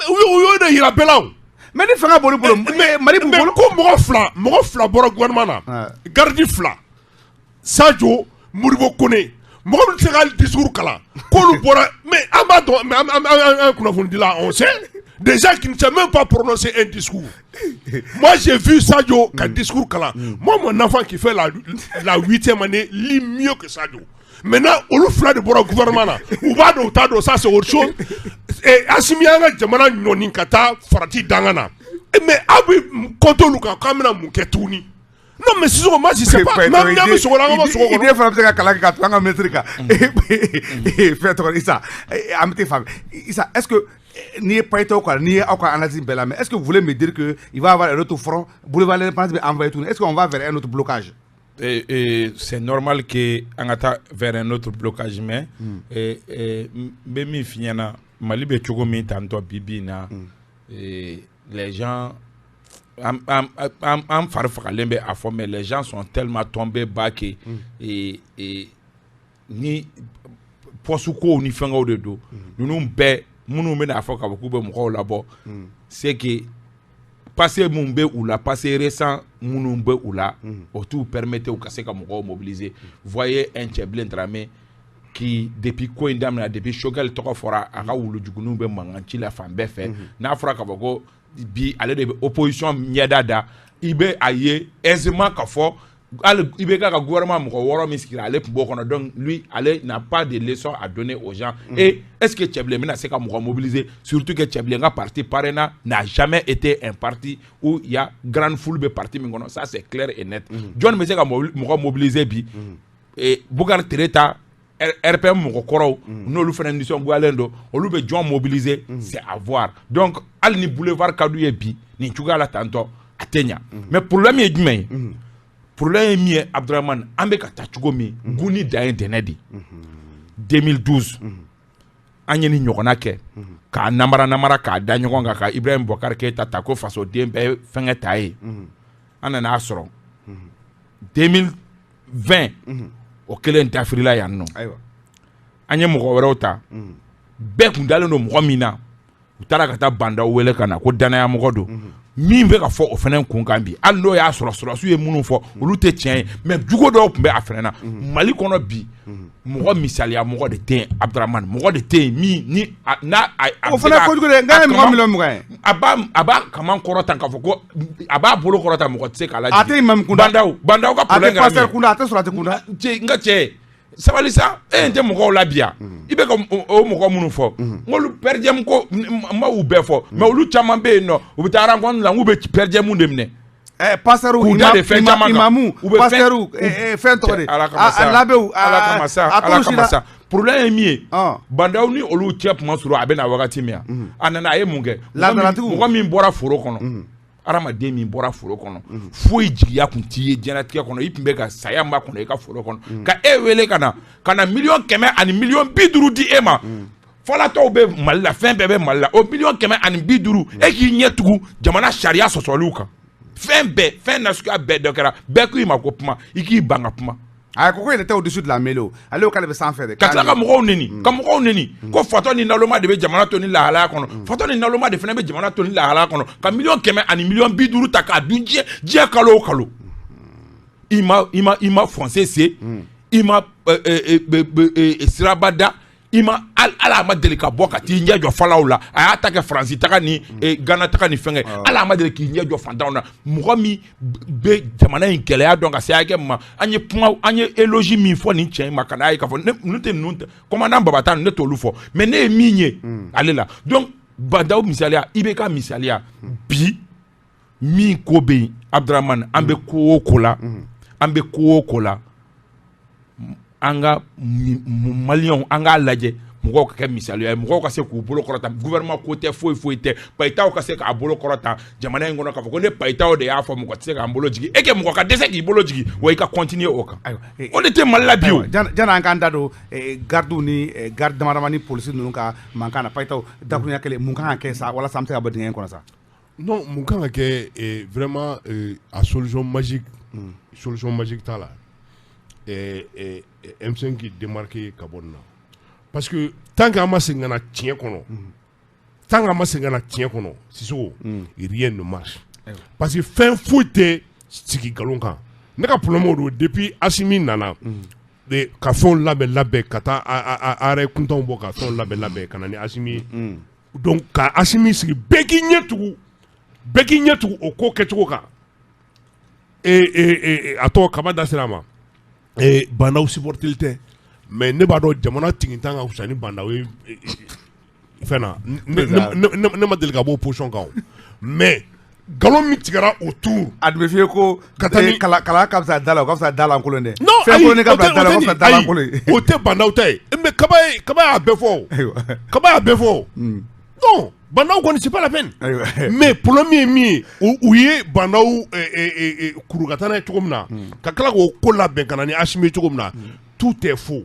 o de yira belaw mais ni fanga bolo mais Mali bolo ko mo fla boro gouvernement na gardi fla Sadio Modibo Kone moi je sais le discours kala mais on sait des gens qui ne savent même pas prononcer un discours. Moi j'ai vu Sadio qu'un discours kala moi mon enfant qui fait la 8e année lit mieux que Sadio. Maintenant on le fera de bord gouvernement là ou va do tado ça c'est autre chose et asimianga jamana nyoni kata farati dangana mais abi konto luka kamena muketuni. Non mais si moi je sais pas même il faut faire que kalaka tanga metrika et fait ça amité femme ça est-ce que ni pas été quoi ni encore analyse belle mais est-ce que vous voulez me dire que il va avoir un autre front boulevard l'indépendance envoyer tout est-ce qu'on va vers un autre blocage et c'est normal que on atta vers un autre blocage mais même finana Mali be chogo mi tanto bibina et les gens am farfakalembe à fond mais les gens sont tellement tombés bas que et ni posuko ni fanga de do nous be munu me na foka beaucoup be mo labo c'est que passer mumbe ou la passer récent munu be ou la tout permettait au casser comme mobiliser voyez un Tcheblin Dramé qui depuis quoi indamna depuis Choguel to fora aka wulu jugunu be manganti la fambe fait na fora ka boko bi aller de opposition nyadada ibe aye aisément ka fo Ibeka ka gouvernement moko woro miskira ale pour kono donc lui ale n'a pas de leçons à donner aux gens et est-ce que Tcheblé mena c'est ka moko mobiliser surtout que Tcheblé nga parti Parena n'a jamais été un parti où il y a grande foule de partis mingono ça c'est clair et net John me ka moko mobiliser bi et Bougar Tereta RPM moko koro n'olu fana mission gwalendo olu be John mobiliser c'est à voir donc al ni boulevard Kadouye bi ni tuga la tanto atenya mais problème est djumé problème mi Abdourahmane ambe ka tachugo mi guni dayen denedi 2012 anyeni nyokona ke ka namara ka da nyokonga ka Ibrahim Bokar Keita tako faso dembe fenge taye anana asoro 2020 o kelen tafrila yanno aywa anye moko werota be kundale no moko mina utara ka ta banda wele kana ko dana ya moko do min be ka fo o fenen kunkambi al no ya soro su ye munu fo olu te tien mais jugo do kumbe afrena mali kono bi moko misalia moko de ten Abdourahmane moko de ten mi ni na o fana ko jugo de ngane moko million moko aba kaman korota ka fo ko aba bolo korota moko tse kala ate imam kunda bandaw ka problème ate passer kunda ate surate kunda che sabalisa ente moko labia ibe ko o moko munu fo ngolu perdiem ko ma u be fo mais olu chama be no u bitara ngon la u be perdiem mu demne passeru imamu passeru fen to de alabew ala kamasa problème mi bandaw ni olu chep masuro abena wakati mia anana aye munge moko min bora foro kono arama de min bora foro kono foi jigiya kun tiye janatika kono ipimbe ka sayamba kono e ka foro kono ka ewele kana million keme ani million biduru di ema fola to be malla fin bebe malla o million keme ani biduru e ki nyetugu jamana sharia sosoluka fin nasuka be dokera be ku ima ko puma iki banga puma ay ko était au-dessus de la mélo allez au calme sans faire katla ka mo neni ko foto ni naloma de be jamana to ni la hala kono foto ni naloma de fene be jamana to ni la hala kono ka million keme ani million biduru taka dunje je kalo ima français c'est ima sirabada ima ala ma delika boka ti nyejo falawla aya taka France taka ni Ghana taka ni fenge ala ma delika nyejo fandawna mugomi be jamana inkele donc asayake ma anye puma anye élogie mi fo ni tien makana ay ka fo nute commandant babata ne tolu fo mais ne minye alela donc badaw misalia ibeka misalia bi mi kobe Abdourahmane ambe ko kola anga malion anga laje moko ka misali moko ka se ku bolo korota gouvernement côté foi te paitaw ka se ka bolo korota jamana ngono ka ko ne paitaw de ya fo moko se ka bolo jigi eke moko ka dese ki bolo jigi way ka continuer oka on était mal la bio jana anga ndado gardu ni garde maramani police nunu ka mankana paitaw dakunya kele munka ka sa wala samte ka badingen kono sa non munka ka vraiment a solution magique ta là M5 qui démarqué Kabonna. Parce que tant qu'à ma sengana tient kono, rien ne marche. Parce que fin fouté, c'est qui galonka. N'est pas pour le moment depuis Assimi Nana, de Kafon Labé, Kata, Are Kunton Boka, son Labé, Kanani Assimi. Donc, Assimi, c'est Bekinyetou, au Koketoka. Et à toi, Kabada Selama. Et bandaw supporter te mais ne ba do jamana tingitanga usani bandaw fena ne ma delga bo position kan mais galon mi tigara autour adme fié ko katani kala kamsa dala kolonde non fait kolonde kamsa dala kolonde o te bandaw te mais kaba a befo non bandaw ko c'est pas la peine mais premier mi où est bandaw kurukatana tugumna ka kala ko la ben kanani ashimi tugumna tout est faux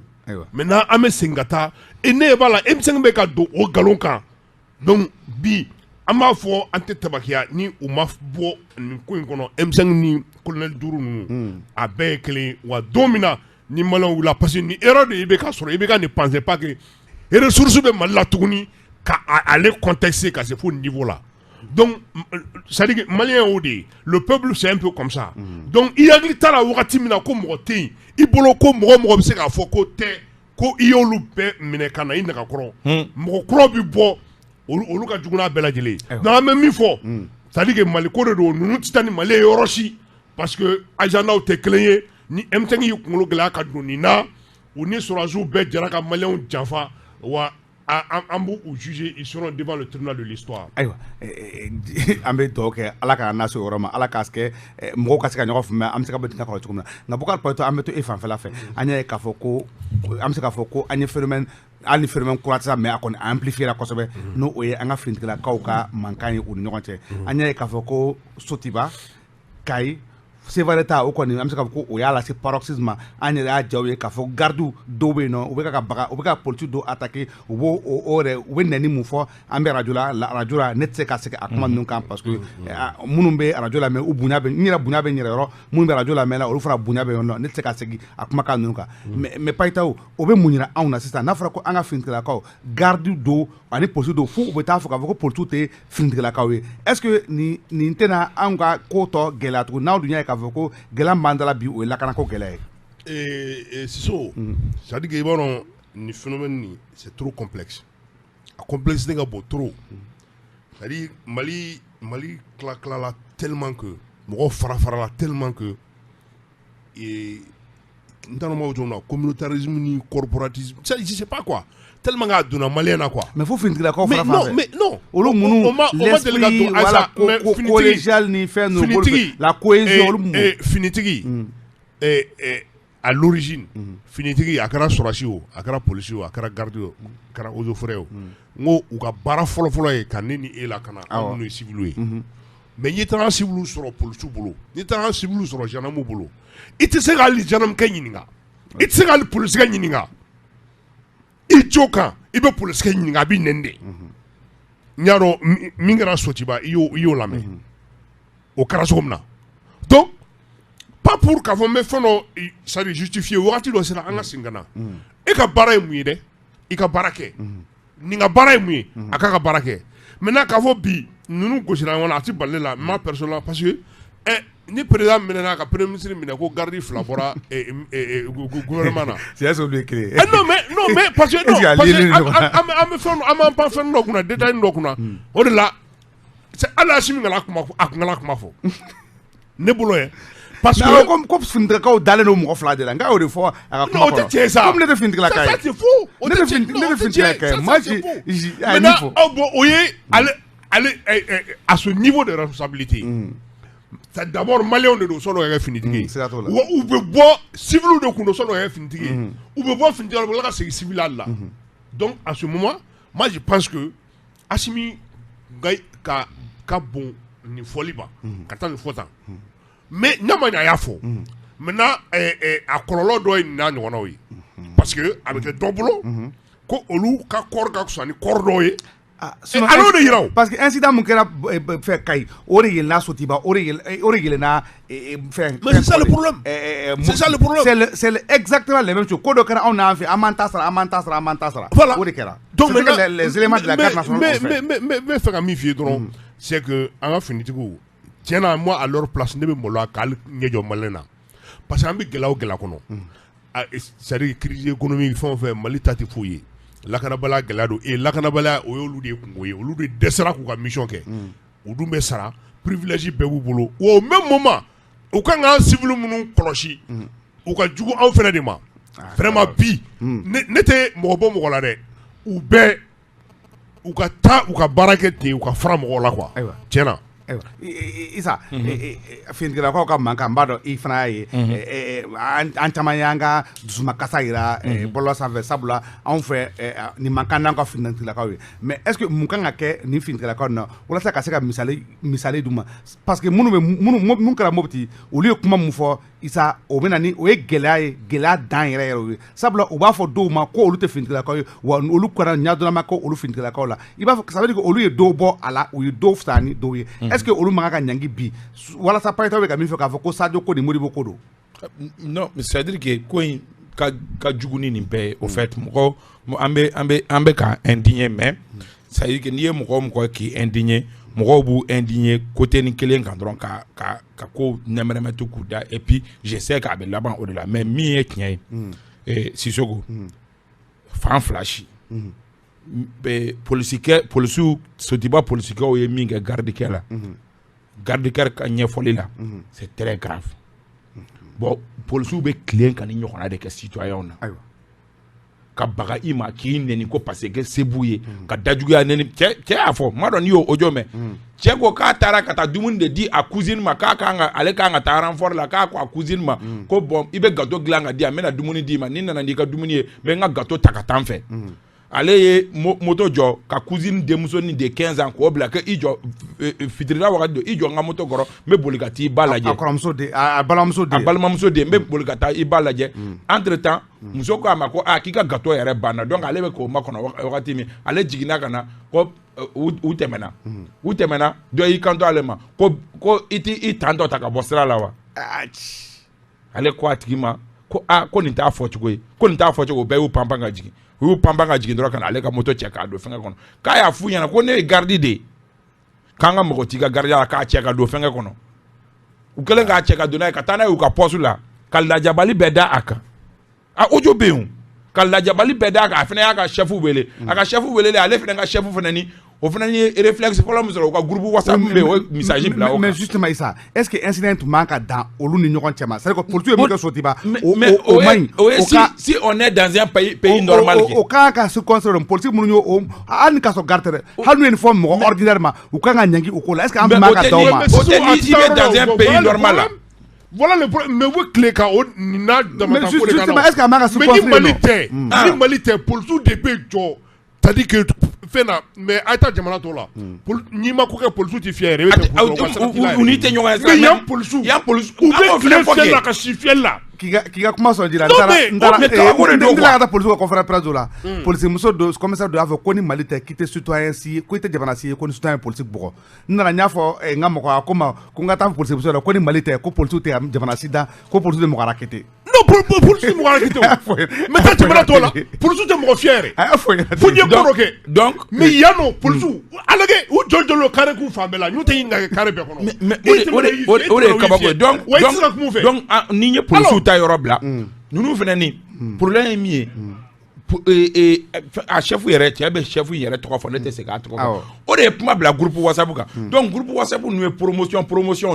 maintenant ame singata et ne bala M5 be ka do o galon kan donc bi ama fo ante tabakia ni o mafbo ni ko ngono M5 ni colonel duru nu a be kele wa domina ni malon la parce ni erreur de ibe ka soro ibe ka ne pensait pas que et ressources be malla tuguni qu'à aller contexter qu'à ce niveau là. Donc, ça dit que Malien Odi, le peuple c'est un peu comme ça. Donc, il y a des gens qui ont été mortés, ils ont été mortés, ils ont été ko iyolu be minekana inaka koro mo koro bi bo oluka juguna bela jele na me mi fo ça dit que Mali ko do nunu titani Mali yoroshi parce que agenda tɛ kelen ye ni M5 y'i kunkolo gɛlɛya ka don nin na u ni sɔrɔdasiw bɛɛ jɛra ka maliyɛnw janfa wa an b'u juger ils seront devant le tribunal de l'histoire. Ayiwa an bɛ dugawu kɛ Ala ka na se o yɔrɔ ma Ala k'a kɛ mɔgɔw ka se ka ɲɔgɔn faamuya an bɛ se ka bɔ dingɛ kɔnɔ cogo min na nka Bukari Payeto an bɛ to e fanfɛla fɛ an y'a ye k'a fɔ ko an bɛ se k'a fɔ ko an ye phénomène hali ni phénomène kura tɛ sa mais a kɔni a amplifiera kosɛbɛ n'o o ye an ka finitigilakaw ka mankan ye u ni ɲɔgɔn cɛ an y'a ye k'a fɔ ko Sotiba Kayi Sévareta o kɔni an bɛ se k'a fɔ ko o y'a lase paroxysme ma an yɛrɛ y'a jaw ye k'a fɔ gardiw dɔw bɛ yen nɔ u bɛ ka baga u bɛ ka policiers dɔw attaquer u b'o yɛrɛ u bɛ nɛni mun fɔ an bɛ radio la ne tɛ se ka segin a kuma ninnu kan parce que minnu bɛ radio la mɛ u bonya bɛ n yɛrɛ bonya bɛ n yɛrɛ yɔrɔ minnu bɛ radio la mɛ olu fana bonya bɛ yɔrɔ ne tɛ se ka segin a kumakan ninnu kan mais Payita o bɛ mun yira anw na sisan n'a fɔra ko an ka finitigilakaw gardiw dɔw ani policiers dɔw fo u bɛ taa fɔ k'a fɔ ko policiers tɛ finitigilakaw ye est ce que nin tɛna anw ka ko tɔ gɛlɛya tugun n'aw dun y'a ye k'a fɔ ko gɛlɛya b'an da la bi o ye lakanako gɛlɛya ye. Siso c'est-à-dire que i b'a dɔn nin phénomène nin c'est trop complexe a complexité ka bon trop c'est-à-dire Mali tila la tellement que mɔgɔw fara la tellement que n t'a dɔn n b'a fɔ cogo min na communautarisme ni corporatisme je sais pas quoi tellement k'a donna maliyɛn na quoi. mais fo finitigilakaw fara fan fɛ mais non olu minnu l'esprit voilà collégial ni fɛn ninnu la cohésion olu minnu finitigi à l'origine finitigi a kɛra sɔrɔsi o a kɛra polisi o a kɛra garde o a kɛra eaux et forêts o n ko u ka baara fɔlɔ ye ka ne ni e lakana anw minnu ye civils ye mais n'i taara civils sɔrɔ polisiw bolo n'i taara civils sɔrɔ gendarmes bolo i tɛ se ka hali gendarmekɛ ɲininka i tɛ se ka hali polisikɛ ɲininka i jo kan i bɛ polisikɛ ɲininka a b'i nɛni de n y'a dɔn min kɛra Sotiba i y'o lamɛn o kɛra cogo min na donc pas pour k'a fɔ n bɛ fɛn dɔ c'est à dire justifier wagati dɔ sera an ka segin ka na e ka baara ye mun ye dɛ i ka baara kɛ nin ka baara ye mun ye a k'a ka baara kɛ maintenant k'a fɔ bi ninnu gosira ɲɔgɔn na a tɛ bali la ma personnellement parce que ni président minɛna ka premier ministre minɛ ko garde fila bɔra gouvernement na c'est ça le créer non mais parce que an bɛ fɛn an b'an pan fɛn dɔ kunna détail dɔ kunna o de la hali Asimi kana a kun kana kuma fɔ ne bolo ye parce que ko finitigilakaw dalen don mɔgɔ fila de la n k'a y'o de fɔ a ka kuma kɔnɔ non o tɛ tiɲɛ sa comme ne tɛ finitigilaka ye ça c'est faux ne tɛ finitigilaka ye moi maintenant o ye ale à ce niveau de responsabilité c'est d'abord maliyɛnw de don sɔnni o ka kɛ finitigi ye wa u bɛ bɔ civils de kun don sɔnni o ka kɛ finitigi ye u bɛ bɔ finitigi la u bɛ ka segin civil la donc à ce moment moi je pense que Asimi ka bon nin fɔli ma ka taa nin fɔ tan mais n'a ma ɲɛ a y'a fɔ maintenant a kɔlɔlɔ dɔ ye nin n'a ɲɔgɔnnaw ye parce que a bɛ kɛ dɔ bolo ko olu ka kɔɔri ka fisa ni kɔɔri dɔ ye alors de yira o parce que incident mun kɛra fɛ Kayi o de yɛlɛnna Sotiba o de yɛlɛnna fɛn mais c'est ça le problème c'est ça le problème c'est exactement les mêmes choses ko dɔ kɛra anw n'an fɛ an m'an ta sara voilà o de kɛra donc les éléments de la garde nationale mais fɛ ka min f'i ye dɔrɔn c'est que an ka finitigiw tiɲɛna moi à leur place ne bɛ maloya k'ale ɲɛ jɔ maliyɛn na parce que an bɛ gɛlɛya kɔnɔ c'est à dire crise économique fɛn o fɛn Mali ta tɛ foyi ye lakanabaliya gɛlɛya don lakanabaliya o y'olu de ye kungo ye olu de dɛsɛra k'u ka mission kɛ u dun bɛ sara privilège bɛɛ b'u bolo wa au même moment u kan ka civil minnu kɔlɔsi u ka jugu anw fɛnɛ de ma vraiment bi ne tɛ mɔgɔ bɔ mɔgɔ la dɛ u bɛɛ u ka taa u ka baara kɛ ten u ka fara mɔgɔw la quoi tiɲɛna Isa finitigilakaw ka mankan n b'a dɔn i fana y'a ye an caman y'an ka dusumakasa yira bɔlɔlɔ sanfɛ sabula anw fɛ nin mankan n'an ka finitigilakaw ye mais est ce que mun kan ka kɛ nin finitigilakaw na walasa ka se ka misali d'u ma parce que mun kɛra Mopti olu ye kuma mun fɔ Isa o bɛ na ni o ye gɛlɛya ye gɛlɛya dan yɛrɛ yɛrɛ o ye sabula u b'a fɔ dɔw ma ko olu tɛ finitigilakaw ye wa olu kɛra ɲɛdɔnna ko olu finitigilakaw la i b'a fɔ ça veut dire que olu ye dɔw bɔ a la u ye dɔw fisaya ni dɔw ye est-ce que olu man ka ɲangi bi walasa Payita bɛ ka min fɔ k'a fɔ ko Sadio ko ni Modibo ko don non c'est à dire que ko in ka jugu ni nin bɛɛ ye au fait mɔgɔ an bɛ ka indigné mais c'est à dire que n'i ye mɔgɔ k'i indigné mɔgɔw b'u indigné côté ni kelen kan dɔrɔn ka ko nɛmɛnɛmɛtu k'u da et puis je sais k'a bɛ laban o de la mais min ye tiɲɛ ye Sisoko fan fila si polisiw Sotiba polisikɛw ye min kɛ gardikɛ la garde-cœur ka ɲɛfɔli la c'est très grave bon policiers bɛ tilen ka ni ɲɔgɔnna de kɛ citoyens na ka baga i ma k'i neni ko parce que se b'u ye ka dajuguya neni cɛ y'a fɔ ma dɔn n'i y'o audio mɛn cɛ ko k'a taara ka taa dumuni de di a cousine ma ale kan ka taa renfort la k'a ko a cousine ma ko bon i bɛ gâteau dilan ka di yan n bɛna dumuni d'i ma n'i nana n'i ka dumuni ye n bɛ n ka gâteau ta ka taa n fɛ ale ye moto jɔ ka cousine denmusonin de 15 ans k'o bila i jɔ fitirila wagati don i jɔ n ka moto kɔrɔ n bɛ boli ka taa i ba lajɛ a balimamuso den n bɛ boli ka taa i ba lajɛ entre temps muso ko a ma ko k'i ka gâteau yɛrɛ banna donc ale bɛ k'o makɔnɔ wagati min ale jiginna ka na ko u tɛmɛna dɔ y'i kanto ale ma ko i tantɔ ta ka bɔ sira la wa ale ko a tigi ma ko nin t'a fɔcogo ye ko nin t'a fɔcogo o bɛɛ y'u panpan ka jigin u y'u panpan ka jigin dɔrɔn ka na ale ka moto cɛ k'a don fɛngɛ kɔnɔ k'a y'a f'u ɲɛna ko ne ye gardi de ye k'an ka mɔgɔ t'i ka gardiya la k'a cɛ ka don fɛngɛ kɔnɔ u kɛlen k'a cɛ ka don n'a ye ka taa n'a ye u ka poste la ka lajabali bɛɛ da a kan audio bɛ yen ka lajabali bɛɛ da a kan a fana y'a ka chef wele a ka chef wele ale fana ka chef fana ni o fana ye réflexe fɔlɔ min sɔrɔ u ka groupe WhatsApp min bɛ yen o ye message bila o kan mais justement Issa est-ce que incident tun man ka dan olu ni ɲɔgɔn cɛ ma c'est à dire que politique ye min kɛ Sotiba o man ɲi si on est dans un pays normal o kan ka se considérer politique minnu y'o hali ni ka sɔrɔ garde tɛ dɛ hali n'u ye nin fɔ mɔgɔ ordinaire ma u kan ka ɲangi o ko la est-ce que an man ka d'aw ma o tɛ ni i bɛ dans un pays normal la voilà le problème mais vous clé ka o n'a damata ko de justement est-ce que an man ka se considérer ni Mali tɛ politique de bɛ jɔ c'est-à-dire que fɛn na mais a ta jamana tɔ la n'i ma ko kɛ policier tɛ fier yɛrɛ u ni tɛ ɲɔgɔn ye mais yan policier u bɛ tile fɛn la ka si fiyɛli la k'i ka kuma sɔn jira n taara ka taa policier ka conférence presse la policier muso dɔ commissaire dɔ y'a fɔ ko ni Mali tɛ k'i tɛ citoyen si ye ko i tɛ jamana si ye ko ni citoyen politique bugɔ n nana n y'a fɔ n ka mɔgɔ a ko ma ko n ka taa policier muso la ko ni Mali tɛ ko policier tɛ jamana si da ko policier de mɔgɔ rakete non policier mɔgɔ rakete o mais taa jamana tɔ la policier tɛ mɔgɔ fier yɛrɛ fo n ye kɔrɔ kɛ donc mais yan nɔ policier alage u jɔjɔlo carré k'u fan bɛɛ la n'u tɛ ɲini ka kɛ carré bɛɛ kɔnɔ mais o de ye kabako ye donc ni n ye policier ta yɔrɔ bila ninnu fana ni problème ye min ye a chef yɛrɛ cɛ bɛ chef yɛrɛ tɔgɔ fɔ ne tɛ se k'a tɔgɔ fɔ o de ye kuma bila groupe WhatsApp kan donc groupe WhatsApp ninnu ye promotion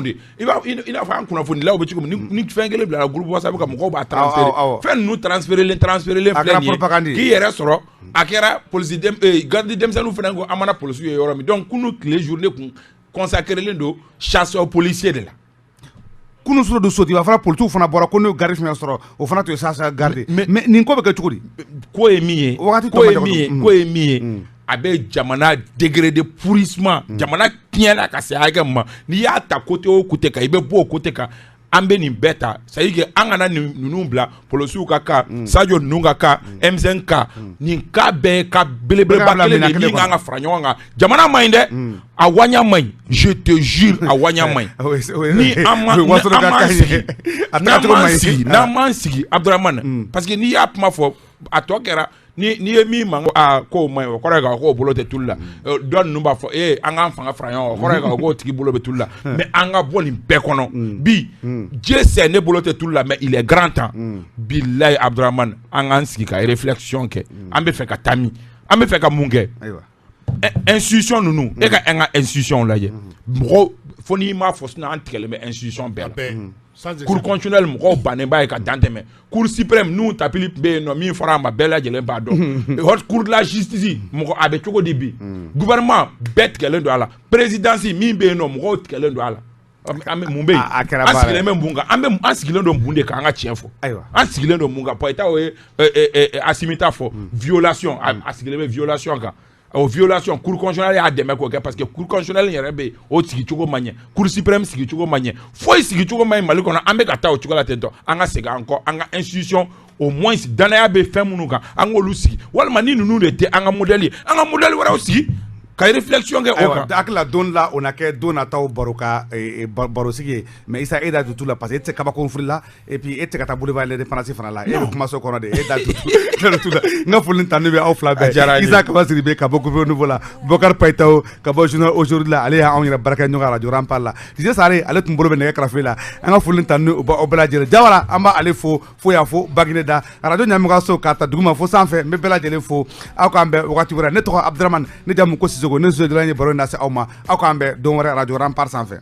de i n'a fɔ an kunnafonidilaw bɛ cogo min ni fɛn kelen bila groupe WhatsApp kan mɔgɔw b'a transférer fɛn ninnu transférelen filɛ nin ye k'i yɛrɛ sɔrɔ a kɛra polisi garde denmisɛnninw fana ko an mana polisiw ye yɔrɔ min donc kunu tile journée kun consacrelen don chasseur policier de la kunu sɔrɔ don Sotiba fana politiciw fana bɔra ko n'o garde fana sɔrɔ o fana tun ye chasseur garde mais nin ko bɛ kɛ cogo di ko ye min ye a bɛ jamana degré de pourrissement jamana tiɲɛna ka se hakɛ min ma n'i y'a ta côté o côté kan i bɛ bɔ o côté kan an bɛ nin bɛɛ ta c'est à dire que an kana ninnu bila policiw ka cas Sadio ninnu ka cas M5 cas nin cas bɛɛ ye cas belebeleba kelen de min kan ka fara ɲɔgɔn kan jamana ma ɲi dɛ a waɲa ma ɲi je te jure a waɲa ma ɲi ni n'an m'an sigi Abdourahmane parce que n'i y'a kuma fɔ a tɔ kɛra ni ye min mankan k'o ma ɲi o kɔrɔ ye k'o bolo tɛ tulu la dɔ ninnu b'a fɔ an k'an fanga fara ɲɔgɔn kan o kɔrɔ ye k'o tigi bolo bɛ tulu la mais an ka bɔ nin bɛɛ kɔnɔ bi Dieu sait ne bolo tɛ tulu la mais il est grand temps bilayi Abdourahmane an k'an sigi ka réflexion kɛ an bɛ fɛ ka taa min an bɛ fɛ ka mun kɛ institution ninnu e ka an ka institution lajɛ mɔgɔw fo n'i m'a fɔ sinon an tigɛlen bɛ institution bɛɛ la cour constitutionnelle mɔgɔw bannen b'a ye ka dan tɛmɛ cour suprême n'u tapili bɛ yen nɔ min fɔra a ma bɛɛ lajɛlen b'a dɔn haute cour de la justice mɔgɔ a bɛ cogo di bi gouvernement bɛɛ tigɛlen don a la présidence min bɛ yen nɔ mɔgɔw tigɛlen don a la an bɛ mun bɛ yen an sigilen bɛ mun kan an sigilen don mun de kan an ka tiɲɛ fɔ an sigilen don mun kan Payita o ye Assimi ta fɔ violation a sigilen bɛ violation kan o violation cour constitutionnelle y'a dɛmɛ k'o kɛ parce que cour constitutionnelle yɛrɛ bɛ o sigicogo man ɲɛ cour suprême sigicogo man ɲɛ foyi sigicogo man ɲi Mali kɔnɔ an bɛ ka taa o cogo la ten tɔ an ka segin an kɔ an ka institution au moins danaya bɛ fɛn minnu kan an k'olu sigi walima ni ninnu de tɛ an ka modèle ye an ka modèle wɛrɛw sigi ka réflexion kɛ o kan hakili la don la o na kɛ don nataw baro ka baro sigi ye mais Issa e da tutu la parce que e tɛ kabako fili la et puis e tɛ ka taa boulevard l'indépendance fana la e bɛ kuma so kɔnɔ de e da tutu la n ka foli ta ne bɛ aw fila bɛɛ Issa Kaba Sidibe ka bɔ Gouvernement Nouveau la Bokar Payita ka bɔ Journal Aujourd'hui la ale y'anw yɛrɛ barakɛ ɲɔgɔn radio Rampal la Dj Sare ale tun bolo bɛ nɛgɛ karafe la an ka foli ta ne aw bɛɛ lajɛlen Jawara an b'ale fo fo y'a fo Bagineda da radio Ɲamɔgɔso k'a ta duguma fo sanfɛ n bɛ bɛɛ lajɛlen fo aw k'an bɛn wagati wɛrɛ ne tɔgɔ Abdourahmane ne jamu ko Sisoko ne Zoye Dɔrɔn ye baro in lase aw ma aw k'an bɛn don wɛrɛ radio Rampal sanfɛ